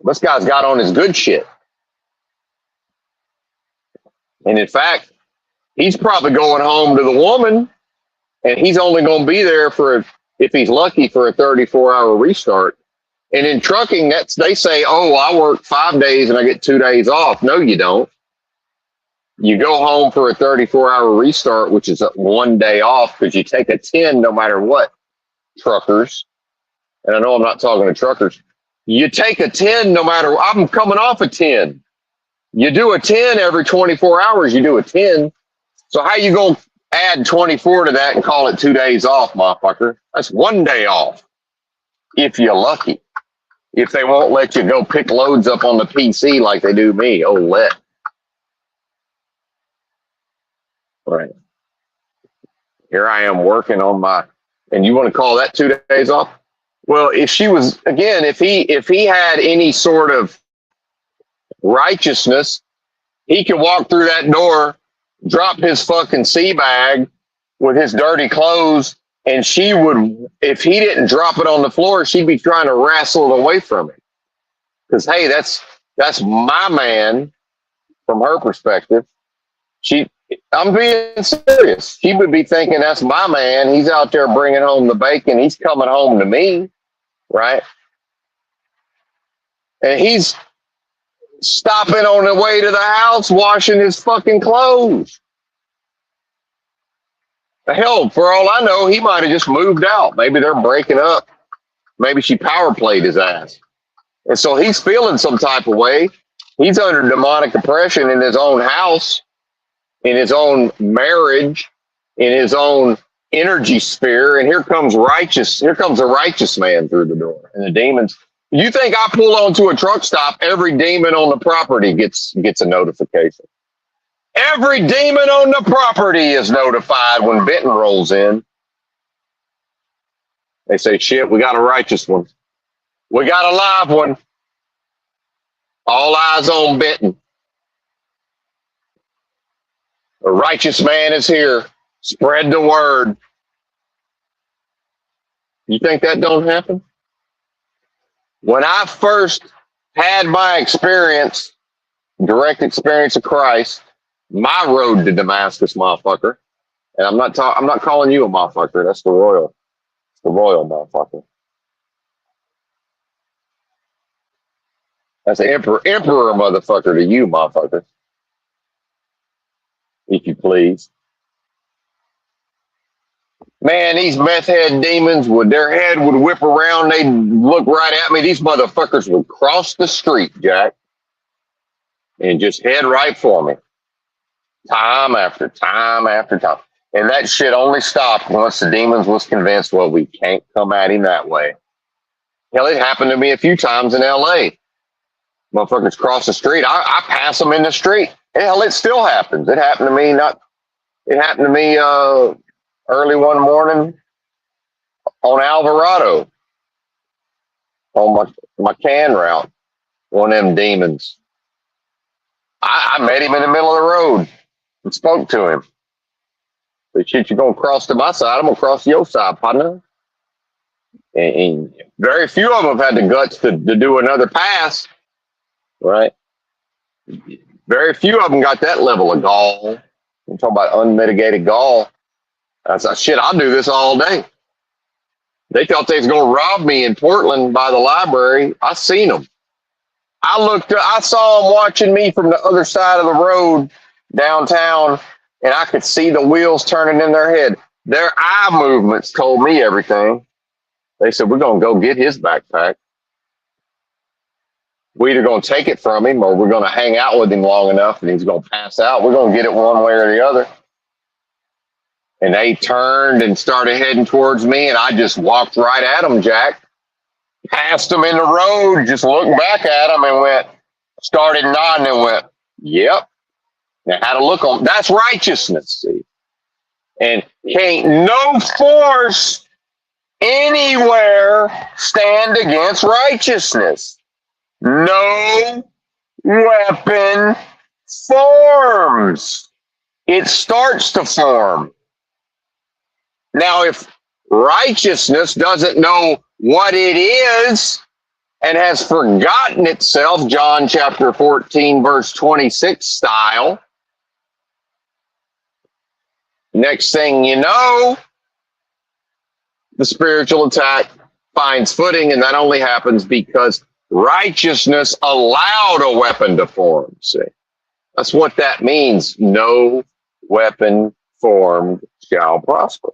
This guy's got on his good shit. And in fact, he's probably going home to the woman, and he's only going to be there if he's lucky, for a 34-hour restart. And in trucking, they say, oh, I work 5 days and I get 2 days off. No, you don't. You go home for a 34-hour restart, which is 1 day off, because you take a 10 no matter what, truckers. And I know I'm not talking to truckers. You take a 10 no matter, I'm coming off a 10. You do a 10 every 24 hours, you do a 10. So how you going to add 24 to that and call it 2 days off, motherfucker? That's 1 day off, if you're lucky. If they won't let you go pick loads up on the PC like they do me, let. Right. Here I am working on and you want to call that 2 days off? Well, if he had any sort of righteousness, he could walk through that door, drop his fucking sea bag with his dirty clothes, and she would, if he didn't drop it on the floor, she'd be trying to wrestle it away from him. Because, hey, that's my man from her perspective. I'm being serious. She would be thinking, that's my man. He's out there bringing home the bacon. He's coming home to me, right? And he's stopping on the way to the house, washing his fucking clothes. Hell, for all I know, he might have just moved out. Maybe they're breaking up. Maybe she power played his ass. And so he's feeling some type of way. He's under demonic oppression in his own house, in his own marriage, in his own energy sphere, and here comes a righteous man through the door. And the demons, you think I pull onto a truck stop, every demon on the property gets a notification. Every demon on the property is notified when Benton rolls in. They say, shit, we got a righteous one. We got a live one. All eyes on Benton. A righteous man is here. Spread the word. You think that don't happen? When I first had my experience, direct experience of Christ, my road to Damascus, motherfucker, and I'm not calling you a motherfucker. That's the royal motherfucker. That's the emperor motherfucker to you, motherfucker. If you please. Man, these meth head demons, their head would whip around, they'd look right at me. These motherfuckers would cross the street, Jack, and just head right for me. Time after time after time. And that shit only stopped once the demons was convinced, well, we can't come at him that way. Hell, it happened to me a few times in LA. Motherfuckers cross the street. I pass them in the street. Hell, it still happens. It happened to me early one morning on Alvarado on my can route. One of them demons. I met him in the middle of the road and spoke to him. But shit, you're going to cross to my side, I'm going to cross to your side, partner. And very few of them had the guts to do another pass, right? Very few of them got that level of gall. I'm talking about unmitigated gall. I said, shit, I'll do this all day. They thought they was going to rob me in Portland by the library. I seen them. I saw them watching me from the other side of the road downtown, and I could see the wheels turning in their head. Their eye movements told me everything. They said, we're going to go get his backpack. We're either going to take it from him or we're going to hang out with him long enough and he's going to pass out. We're going to get it one way or the other. And they turned and started heading towards me, and I just walked right at them, Jack. Passed them in the road, just looked back at them and started nodding and went, yep. Now, how to look on, that's righteousness, see. And can't no force anywhere stand against righteousness. No weapon forms. It starts to form. Now, if righteousness doesn't know what it is and has forgotten itself, John chapter 14, verse 26 style, next thing you know, the spiritual attack finds footing, and that only happens because righteousness allowed a weapon to form. See, that's what that means. No weapon formed shall prosper.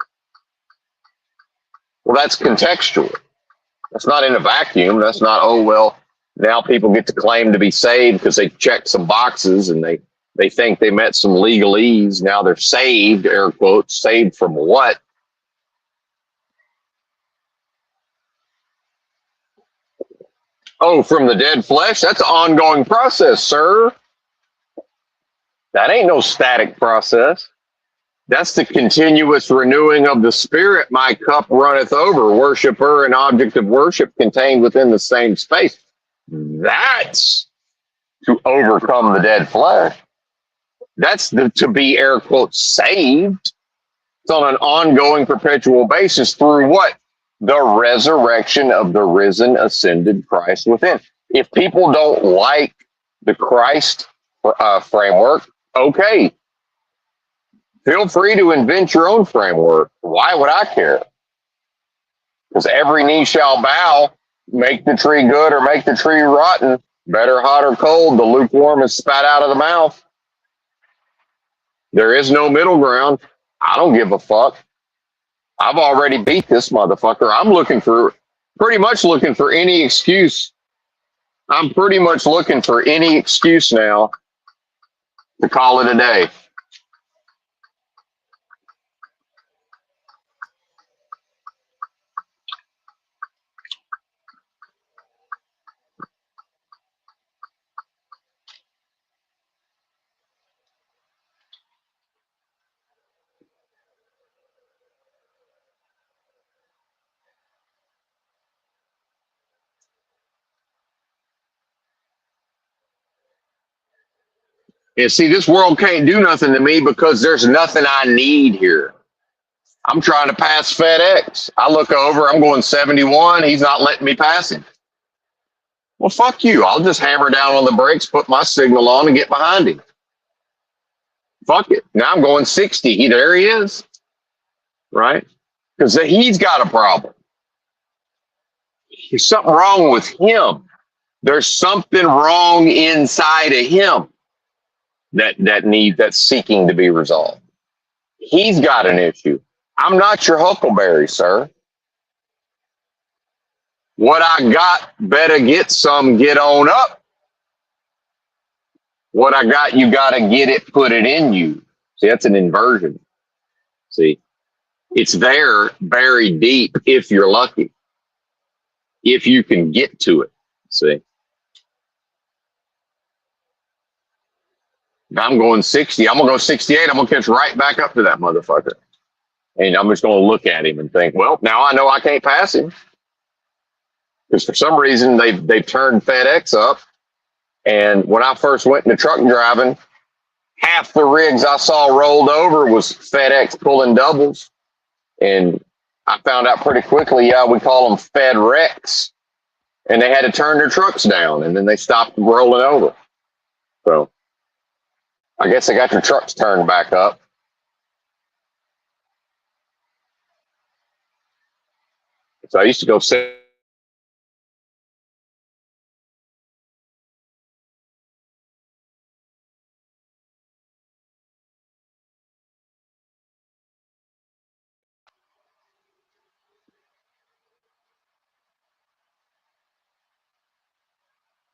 Well, that's contextual. That's not in a vacuum. That's not, oh, well, now people get to claim to be saved because they checked some boxes and they think they met some legalese. Now they're saved, air quotes. Saved from what? Oh, from the dead flesh? That's an ongoing process, sir. That ain't no static process. That's the continuous renewing of the spirit. My cup runneth over. Worshiper and object of worship contained within the same space. That's to overcome the dead flesh. That's to be, air quotes, saved. It's on an ongoing, perpetual basis through what? The resurrection of the risen, ascended Christ within. If people don't like the Christ framework, okay. Feel free to invent your own framework. Why would I care? Because every knee shall bow, make the tree good or make the tree rotten, better hot or cold, the lukewarm is spat out of the mouth. There is no middle ground. I don't give a fuck. I've already beat this motherfucker. I'm pretty much looking for any excuse. I'm pretty much looking for any excuse now to call it a day. And see, this world can't do nothing to me because there's nothing I need here. I'm trying to pass FedEx. I look over, I'm going 71. He's not letting me pass him. Well, fuck you. I'll just hammer down on the brakes, put my signal on, and get behind him. Fuck it. Now I'm going 60. There he is. Right? Because he's got a problem. There's something wrong with him. There's something wrong inside of him that's seeking to be resolved. He's got an issue. I'm not your huckleberry, sir. What I got, better get some, get on up. What I got, you got to get it, put it in you. See, that's an inversion. See, it's there buried deep if you're lucky, if you can get to it. See, if I'm going 60, I'm going to go 68. I'm going to catch right back up to that motherfucker. And I'm just going to look at him and think, well, now I know I can't pass him. Because for some reason, they've turned FedEx up. And when I first went into truck driving, half the rigs I saw rolled over was FedEx pulling doubles. And I found out pretty quickly, yeah, we call them FedRex. And they had to turn their trucks down, and then they stopped rolling over. So I guess they got their trucks turned back up. So I used to go sit.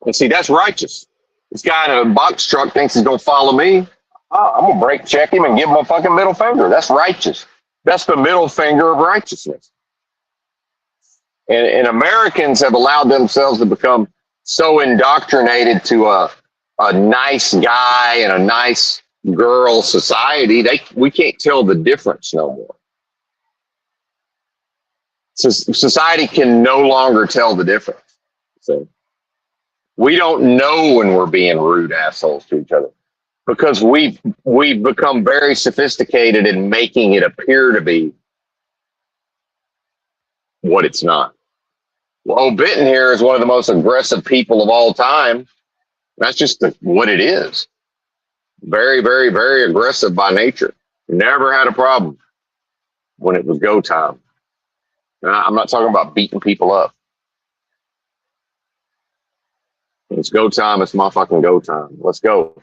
And see, that's righteous. This guy in a box truck thinks he's going to follow me. Oh, I'm going to brake check him and give him a fucking middle finger. That's righteous. That's the middle finger of righteousness. And Americans have allowed themselves to become so indoctrinated to a nice guy and a nice girl society. We can't tell the difference no more. So society can no longer tell the difference. So we don't know when we're being rude assholes to each other because we've become very sophisticated in making it appear to be what it's not. Well, Benton here is one of the most aggressive people of all time. That's just what it is. Very, very, very aggressive by nature. Never had a problem when it was go time. I'm not talking about beating people up. It's go time. It's my fucking go time. Let's go.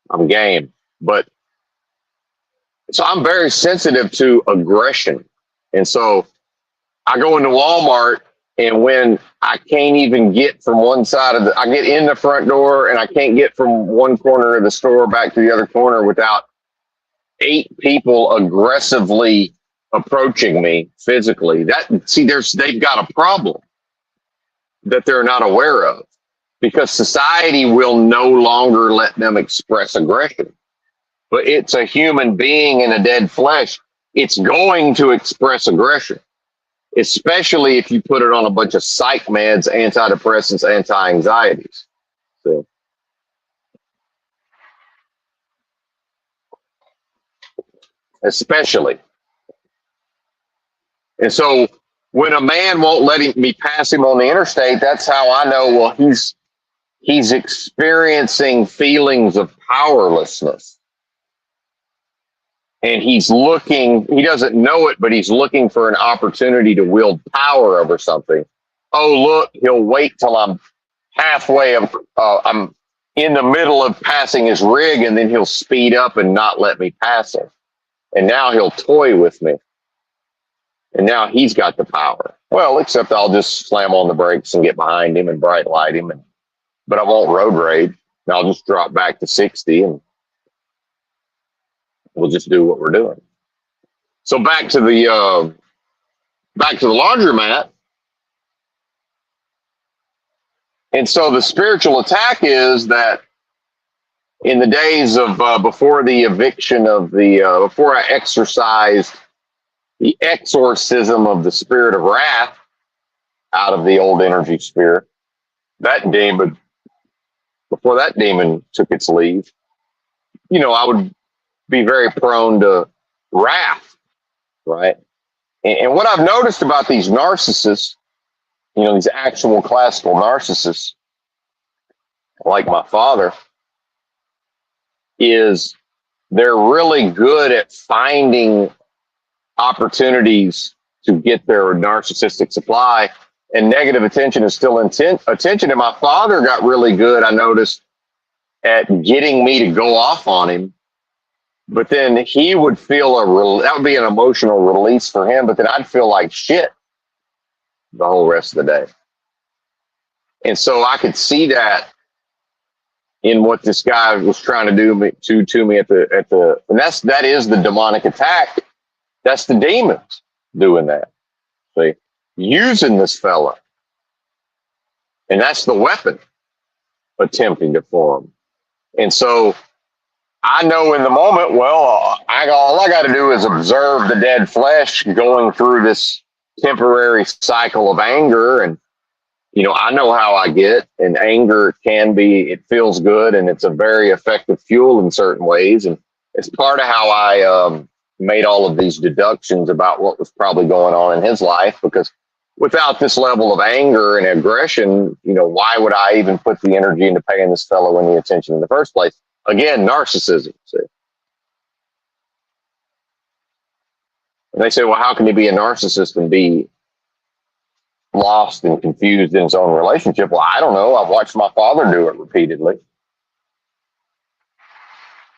I'm game. But so I'm very sensitive to aggression. And so I go into Walmart, and when I can't even get from one side of I get in the front door and I can't get from one corner of the store back to the other corner without 8 people aggressively approaching me physically. They've got a problem that they're not aware of because society will no longer let them express aggression. But it's a human being in a dead flesh. It's going to express aggression, especially if you put it on a bunch of psych meds, antidepressants, anti-anxieties. So, especially. And so when a man won't let me pass him on the interstate, that's how I know, well, he's experiencing feelings of powerlessness. And he doesn't know it, but he's looking for an opportunity to wield power over something. Oh, look, he'll wait till I'm halfway, I'm in the middle of passing his rig, and then he'll speed up and not let me pass him. And now he'll toy with me. And now he's got the power. Well, except I'll just slam on the brakes and get behind him and bright light him. But I won't road rage. And I'll just drop back to 60 and we'll just do what we're doing. So back to the laundromat. And so the spiritual attack is that in the days of before the eviction of before I exercised the exorcism of the spirit of wrath out of the old energy sphere, that demon before that demon took its leave, I would be very prone to wrath, right? And what I've noticed about these narcissists, these actual classical narcissists, like my father, is they're really good at finding opportunities to get their narcissistic supply, and negative attention is still attention. And my father got really good, I noticed, at getting me to go off on him. But then he would feel that would be an emotional release for him. But then I'd feel like shit the whole rest of the day. And so I could see that in what this guy was trying to do to me at the, and that is the demonic attack. That's the demons doing that. See, using this fella, and that's the weapon attempting to form. And so I know in the moment, well, all I got to do is observe the dead flesh going through this temporary cycle of anger. And, I know how I get, and anger it feels good, and it's a very effective fuel in certain ways. And it's part of how I made all of these deductions about what was probably going on in his life, because without this level of anger and aggression, why would I even put the energy into paying this fellow any attention in the first place? Again, narcissism. See? And they say, well, how can you be a narcissist and be lost and confused in his own relationship? Well, I don't know. I've watched my father do it repeatedly.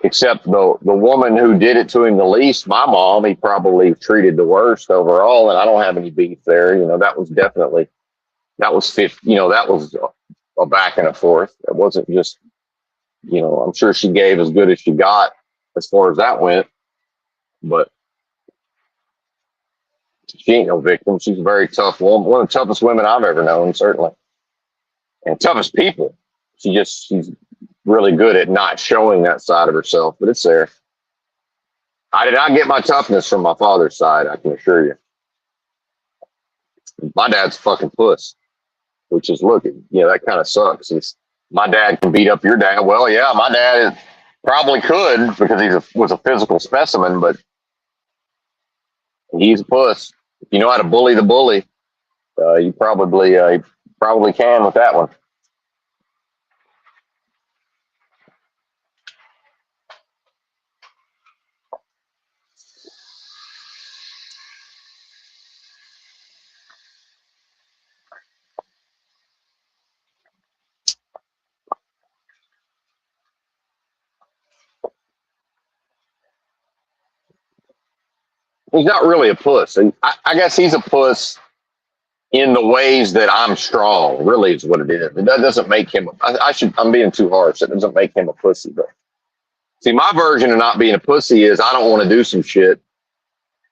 Except the woman who did it to him the least, my mom, he probably treated the worst overall. And I don't have any beef there. That was 50, that was a back and a forth. It wasn't just, I'm sure she gave as good as she got as far as that went. But she ain't no victim. She's a very tough woman, one of the toughest women I've ever known, certainly. And toughest people. She's really good at not showing that side of herself, but it's there. I did not get my toughness from my father's side, I can assure you. My dad's fucking puss, which is, that kind of sucks. My dad can beat up your dad. Well, yeah, my dad probably could, because he was a physical specimen, but he's a puss. If you know how to bully the bully, you probably can with that one. He's not really a puss. And I guess he's a puss in the ways that I'm strong, really is what it is. That doesn't make him, I'm being too harsh. It doesn't make him a pussy. But see, my version of not being a pussy is I don't want to do some shit,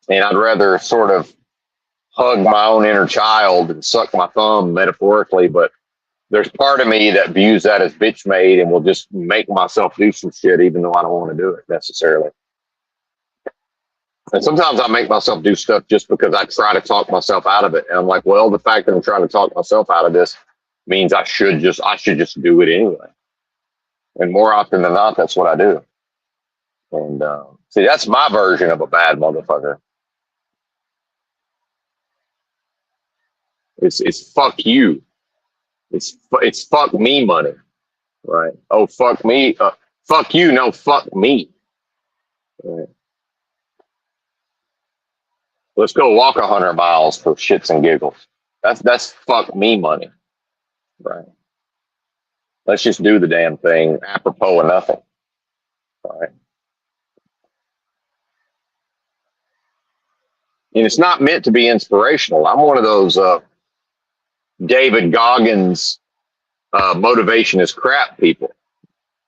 and I'd rather sort of hug my own inner child and suck my thumb, metaphorically. But there's part of me that views that as bitch made and will just make myself do some shit even though I don't want to do it necessarily. And sometimes I make myself do stuff just because I try to talk myself out of it. And I'm like, well, the fact that I'm trying to talk myself out of this means I should just do it anyway. And more often than not, that's what I do. And see, that's my version of a bad motherfucker. It's fuck you. It's fuck me money, right? Oh, fuck me. Fuck you. No, fuck me. Right. Let's go walk 100 miles for shits and giggles. That's fuck me money, right? Let's just do the damn thing apropos of nothing, right? And it's not meant to be inspirational. I'm one of those David Goggins motivation is crap people,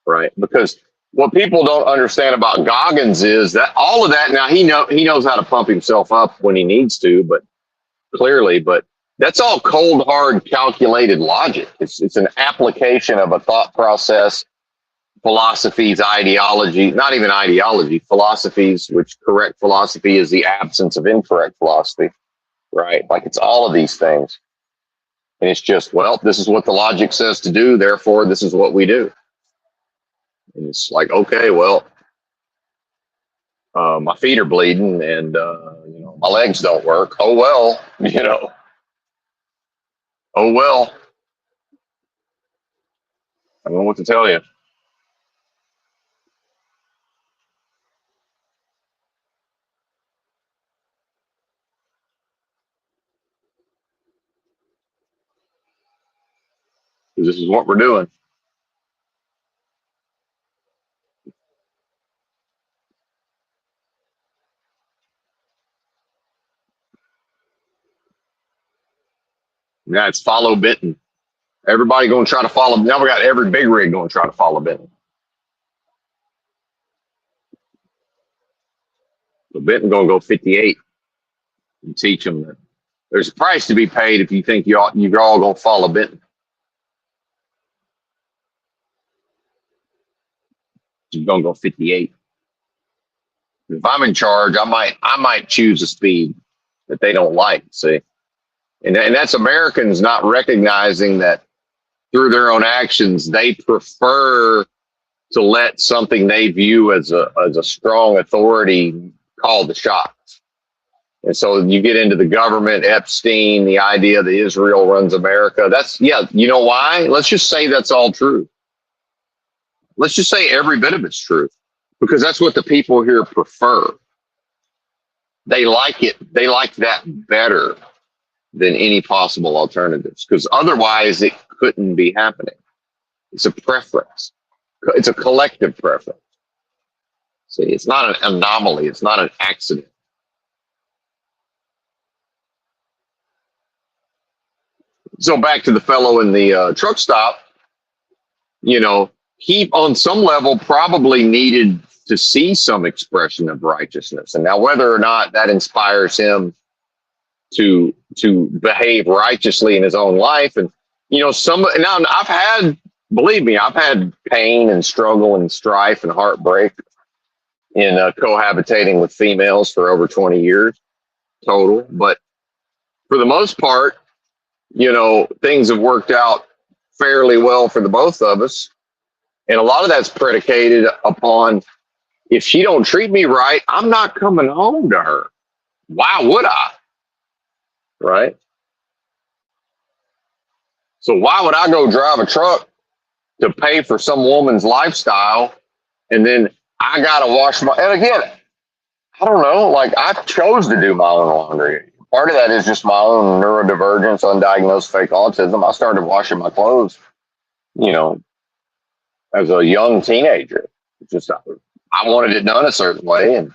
right? Because what people don't understand about Goggins is that all of that, now he knows how to pump himself up when he needs to, but that's all cold, hard, calculated logic. It's an application of a thought process, philosophies, ideology, not even ideology, philosophies, which correct philosophy is the absence of incorrect philosophy, right? Like it's all of these things. And it's just, well, this is what the logic says to do, therefore this is what we do. And it's like, okay, well, my feet are bleeding and, my legs don't work. Oh, well, oh, well, I don't know what to tell you. This is what we're doing. Yeah, it's follow Benton. Everybody going to try to follow. Now we got every big rig going to try to follow Benton. So Benton going to go 58 and teach them that there's a price to be paid if you think you're all going to follow Benton. You're going to go 58. If I'm in charge, I might choose a speed that they don't like. See, and that's Americans not recognizing that through their own actions they prefer to let something they view as a strong authority call the shots. And so you get into the government, Epstein, the idea that Israel runs America. You know why? Let's just say that's all true. Let's just say every bit of it's true because that's what the people here prefer. They like it. They like that better than any possible alternatives because otherwise it couldn't be happening. It's a preference. It's a collective preference. See, it's not an anomaly. It's not an accident. So back to the fellow in the truck stop, he on some level probably needed to see some expression of righteousness. And now whether or not that inspires him to behave righteously in his own life. And, now believe me, I've had pain and struggle and strife and heartbreak in cohabitating with females for over 20 years total. But for the most part, things have worked out fairly well for the both of us. And a lot of that's predicated upon if she don't treat me right, I'm not coming home to her. Why would I? Right? So why would I go drive a truck to pay for some woman's lifestyle and then I gotta wash and again, I don't know, like I chose to do my own laundry. Part of that is just my own neurodivergence, undiagnosed fake autism. I started washing my clothes, as a young teenager. It's just I wanted it done a certain way, and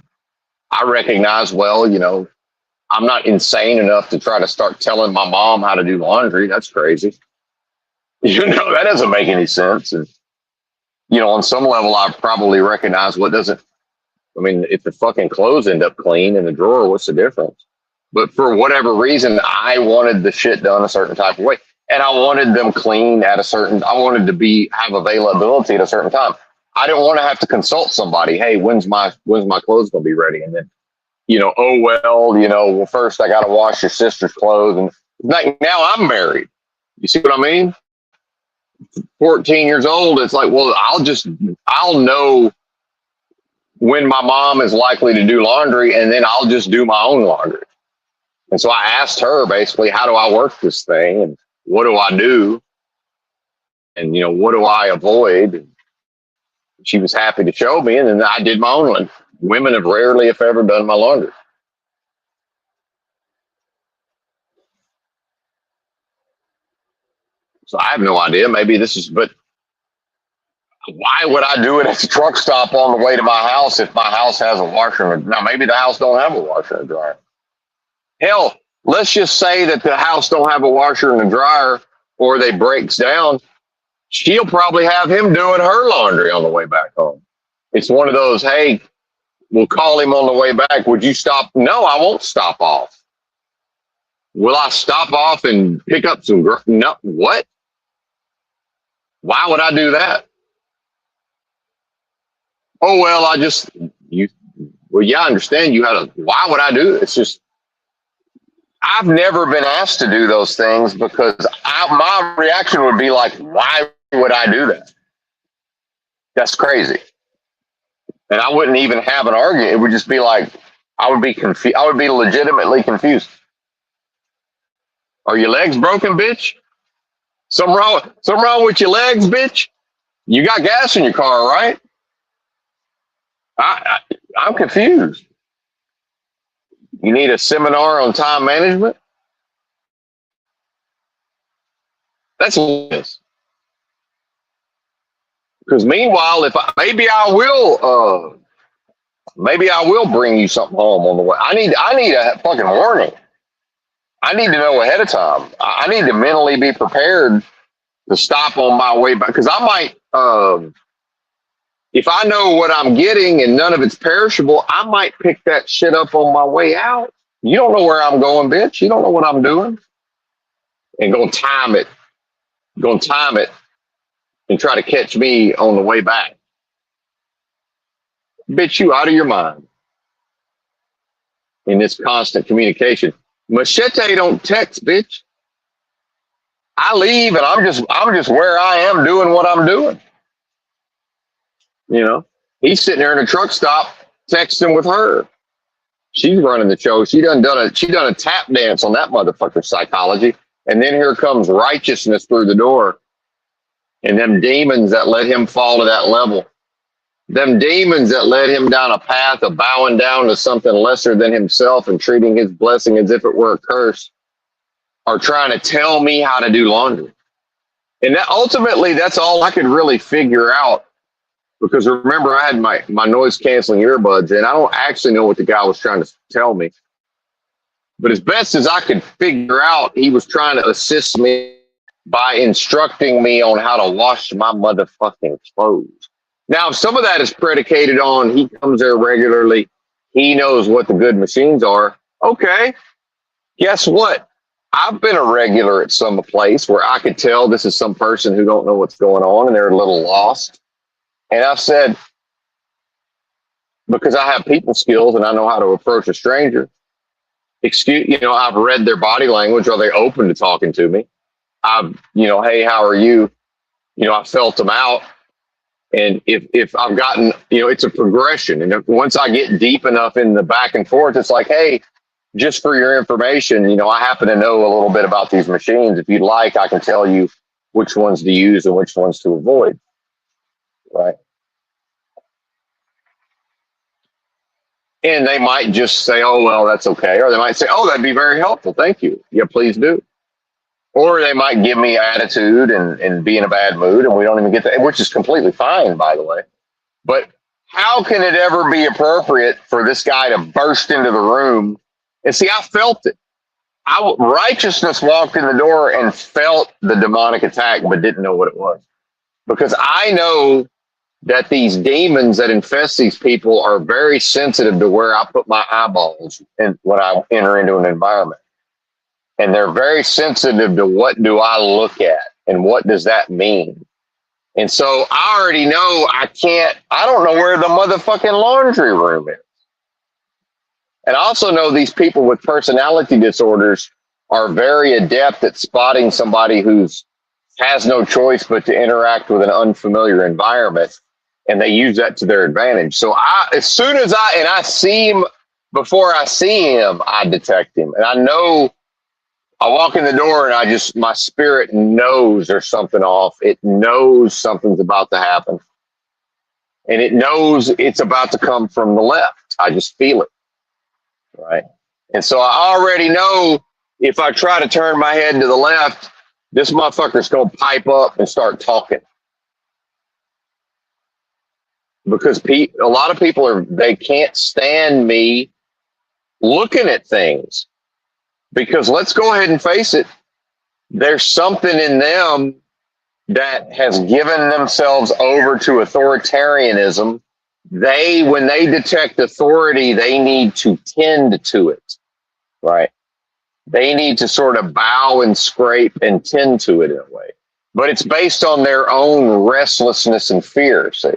I recognized, well, I'm not insane enough to try to start telling my mom how to do laundry. That's crazy. That doesn't make any sense. And on some level, I probably recognize if the fucking clothes end up clean in the drawer, what's the difference? But for whatever reason, I wanted the shit done a certain type of way. And I wanted them clean I wanted to have availability at a certain time. I didn't want to have to consult somebody. Hey, when's my clothes going to be ready? And then, well, first I got to wash your sister's clothes. And like now I'm married. You see what I mean? 14 years old. It's like, well, I'll know when my mom is likely to do laundry and then I'll just do my own laundry. And so I asked her basically, how do I work this thing? And what do I do? And, what do I avoid? And she was happy to show me. And then I did my own laundry. Women have rarely, if ever, done my laundry. So I have no idea. Maybe but why would I do it at the truck stop on the way to my house if my house has a washer and now maybe the house don't have a washer and a dryer. Hell, let's just say that the house don't have a washer and a dryer or they breaks down. She'll probably have him doing her laundry on the way back home. It's one of those, hey, we'll call him on the way back. Would you stop? No, I won't stop off. Will I stop off and pick up some? No, what? Why would I do that? Oh, well, I understand you had why would I do it? It's just, I've never been asked to do those things because my reaction would be like, why would I do that? That's crazy. And I wouldn't even have an argument. It would just be like, I would be confused. I would be legitimately confused. Are your legs broken, bitch? Something wrong with your legs, bitch? You got gas in your car, right? I'm confused. You need a seminar on time management? That's what it is. Because meanwhile, maybe I will bring you something home on the way. I need a fucking warning. I need to know ahead of time. I need to mentally be prepared to stop on my way back, because I might, if I know what I'm getting and none of it's perishable, I might pick that shit up on my way out. You don't know where I'm going, bitch. You don't know what I'm doing, and gonna time it, and try to catch me on the way back. Bitch, you out of your mind in this constant communication. Machete don't text, bitch. I leave and I'm just where I am doing what I'm doing. You know, he's sitting there in a truck stop texting with her. She's running the show. She done a tap dance on that motherfucker's psychology. And then here comes righteousness through the door. And them demons that let him fall to that level. Them demons that led him down a path of bowing down to something lesser than himself and treating his blessing as if it were a curse, are trying to tell me how to do laundry. And that ultimately, that's all I could really figure out. Because remember, I had my noise canceling earbuds, and I don't actually know what the guy was trying to tell me. But as best as I could figure out, he was trying to assist me by instructing me on how to wash my motherfucking clothes. Now, some of that is predicated on he comes there regularly. He knows what the good machines are. Okay, guess what? I've been a regular at some place where I could tell this is some person who don't know what's going on and they're a little lost. And I've said, because I have people skills and I know how to approach a stranger, I've read their body language. Are they open to talking to me? Hey, how are you? I felt them out. And if I've gotten, it's a progression. And once I get deep enough in the back and forth, it's like, hey, just for your information, I happen to know a little bit about these machines. If you'd like, I can tell you which ones to use and which ones to avoid. Right. And they might just say, oh, well, that's okay. Or they might say, oh, that'd be very helpful. Thank you. Yeah, please do. Or they might give me attitude and be in a bad mood, and we don't even get that, which is completely fine, by the way. But how can it ever be appropriate for this guy to burst into the room? And see, I felt it. Righteousness walked in the door and felt the demonic attack, but didn't know what it was. Because I know that these demons that infest these people are very sensitive to where I put my eyeballs when I enter into an environment. And they're very sensitive to what do I look at and what does that mean? And so I already know I don't know where the motherfucking laundry room is. And I also know these people with personality disorders are very adept at spotting somebody who's has no choice but to interact with an unfamiliar environment. And they use that to their advantage. So as soon as I see him, before I see him, I detect him. And I know, I walk in the door and my spirit knows there's something off. It knows something's about to happen. And it knows it's about to come from the left. I just feel it. Right. And so I already know if I try to turn my head to the left, this motherfucker's going to pipe up and start talking. Because a lot of people they can't stand me looking at things. Because let's go ahead and face it, there's something in them that has given themselves over to authoritarianism. When they detect authority, they need to tend to it, right? They need to sort of bow and scrape and tend to it in a way. But it's based on their own restlessness and fear, see?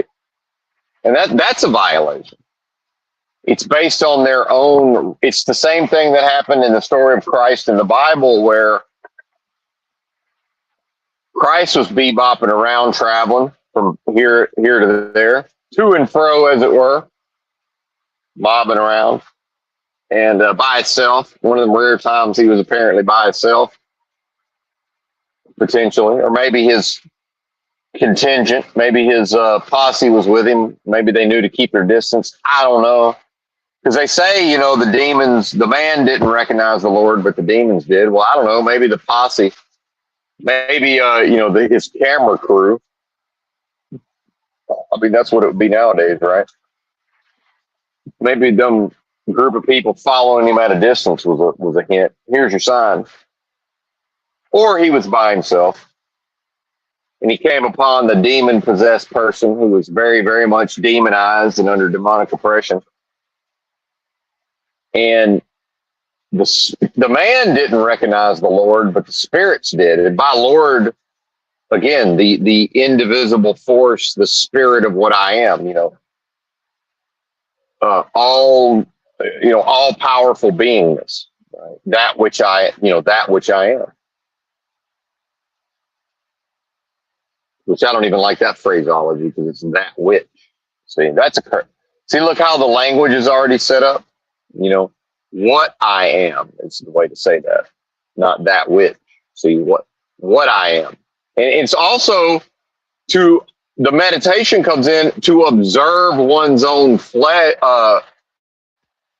And that's a violation. It's based on their own. It's the same thing that happened in the story of Christ in the Bible, where Christ was bebopping around traveling from here to there, to and fro, as it were, bobbing around, and by itself. One of the rare times he was apparently by itself, potentially, or maybe his contingent, maybe his posse was with him. Maybe they knew to keep their distance. I don't know. Because they say, the demons, the man didn't recognize the Lord, but the demons did. Well, I don't know. Maybe the posse, maybe, his camera crew. I mean, that's what it would be nowadays, right? Maybe some group of people following him at a distance was a hint. Here's your sign. Or he was by himself and he came upon the demon possessed person who was very, very much demonized and under demonic oppression. And the man didn't recognize the Lord, but the spirits did. And by Lord, again, the indivisible force, the spirit of what I am, all powerful beingness, right? That which I am. Which I don't even like that phraseology because it's that which. See, see, look how the language is already set up. What I am is the way to say that, not that which. See what I am, and it's also the meditation comes in to observe one's own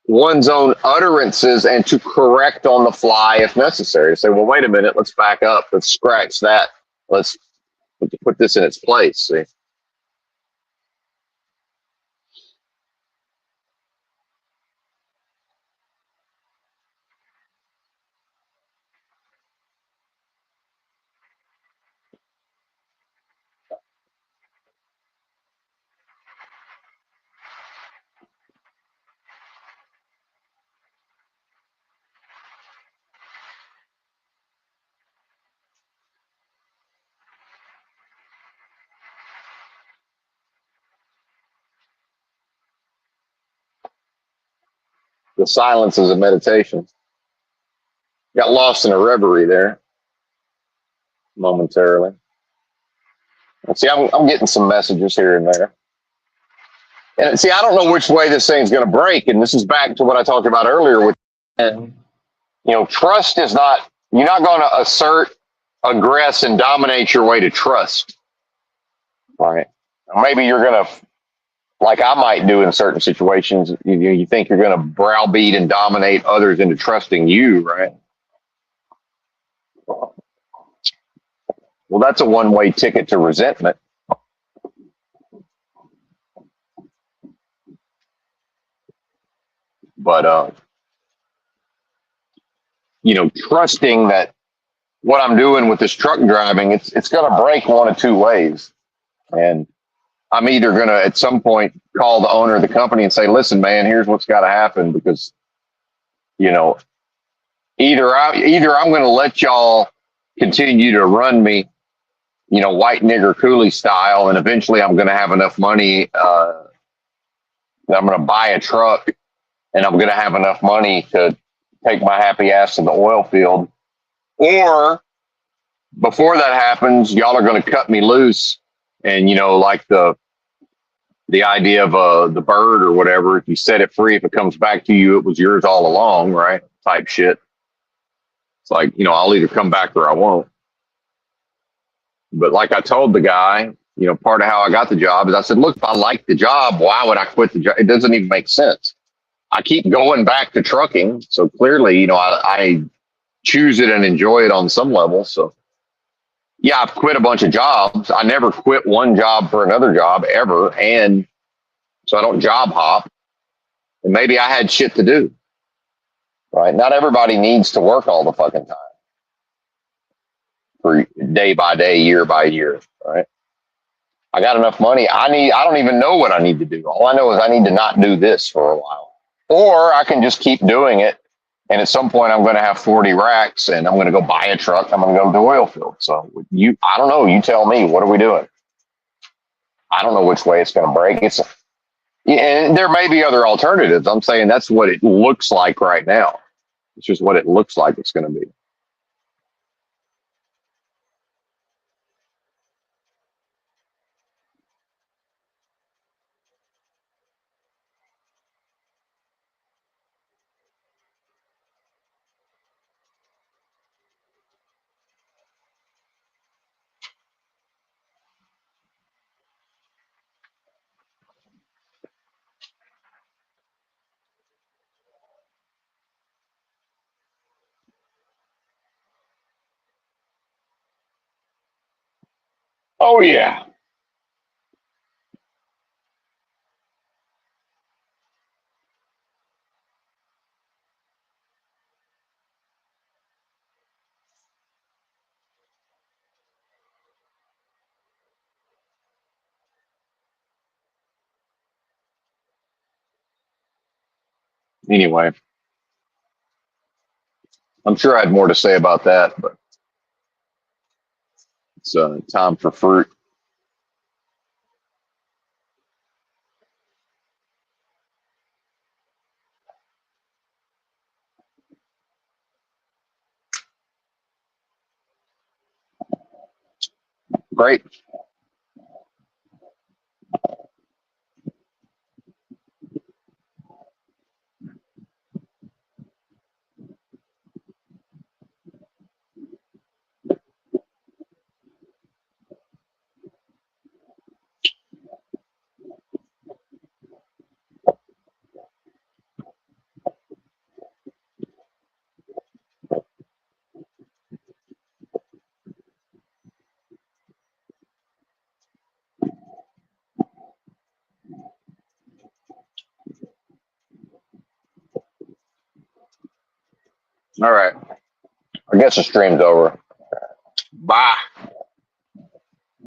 one's own utterances and to correct on the fly if necessary. Say, well, wait a minute, let's back up, let's scratch that, let's put this in its place. See. The silence is a meditation. Got lost in a reverie there momentarily. And see, I'm getting some messages here and there. And see, I don't know which way this thing's going to break. And this is back to what I talked about earlier. Trust is not, you're not going to assert, aggress, and dominate your way to trust. Right? Maybe you're going to, like I might do in certain situations, you think you're going to browbeat and dominate others into trusting you, right? Well, that's a one-way ticket to resentment. But, trusting that what I'm doing with this truck driving, it's going to break one of two ways. And I'm either going to, at some point, call the owner of the company and say, listen, man, here's what's got to happen because, either I'm going to let y'all continue to run me, white nigger coolie style. And eventually I'm going to have enough money that I'm going to buy a truck and I'm going to have enough money to take my happy ass to the oil field. Or before that happens, y'all are going to cut me loose. And, like the idea of the bird or whatever, if you set it free, if it comes back to you, it was yours all along, right? Type shit. It's like, I'll either come back or I won't. But like I told the guy, part of how I got the job is I said, look, if I like the job, why would I quit the job? It doesn't even make sense. I keep going back to trucking. So clearly, I choose it and enjoy it on some level. So yeah, I've quit a bunch of jobs. I never quit one job for another job ever. And so I don't job hop. And maybe I had shit to do. Right? Not everybody needs to work all the fucking time. For day by day, year by year. Right? I got enough money. I don't even know what I need to do. All I know is I need to not do this for a while. Or I can just keep doing it. And at some point I'm going to have 40 racks and I'm going to go buy a truck. I'm going to go to the oil field. So I don't know. You tell me, what are we doing? I don't know which way it's going to break. And there may be other alternatives. I'm saying that's what it looks like right now. It's just what it looks like it's going to be. Oh yeah. Anyway, I'm sure I had more to say about that, but it's time for fruit. Great. All right. I guess the stream's over. Bye.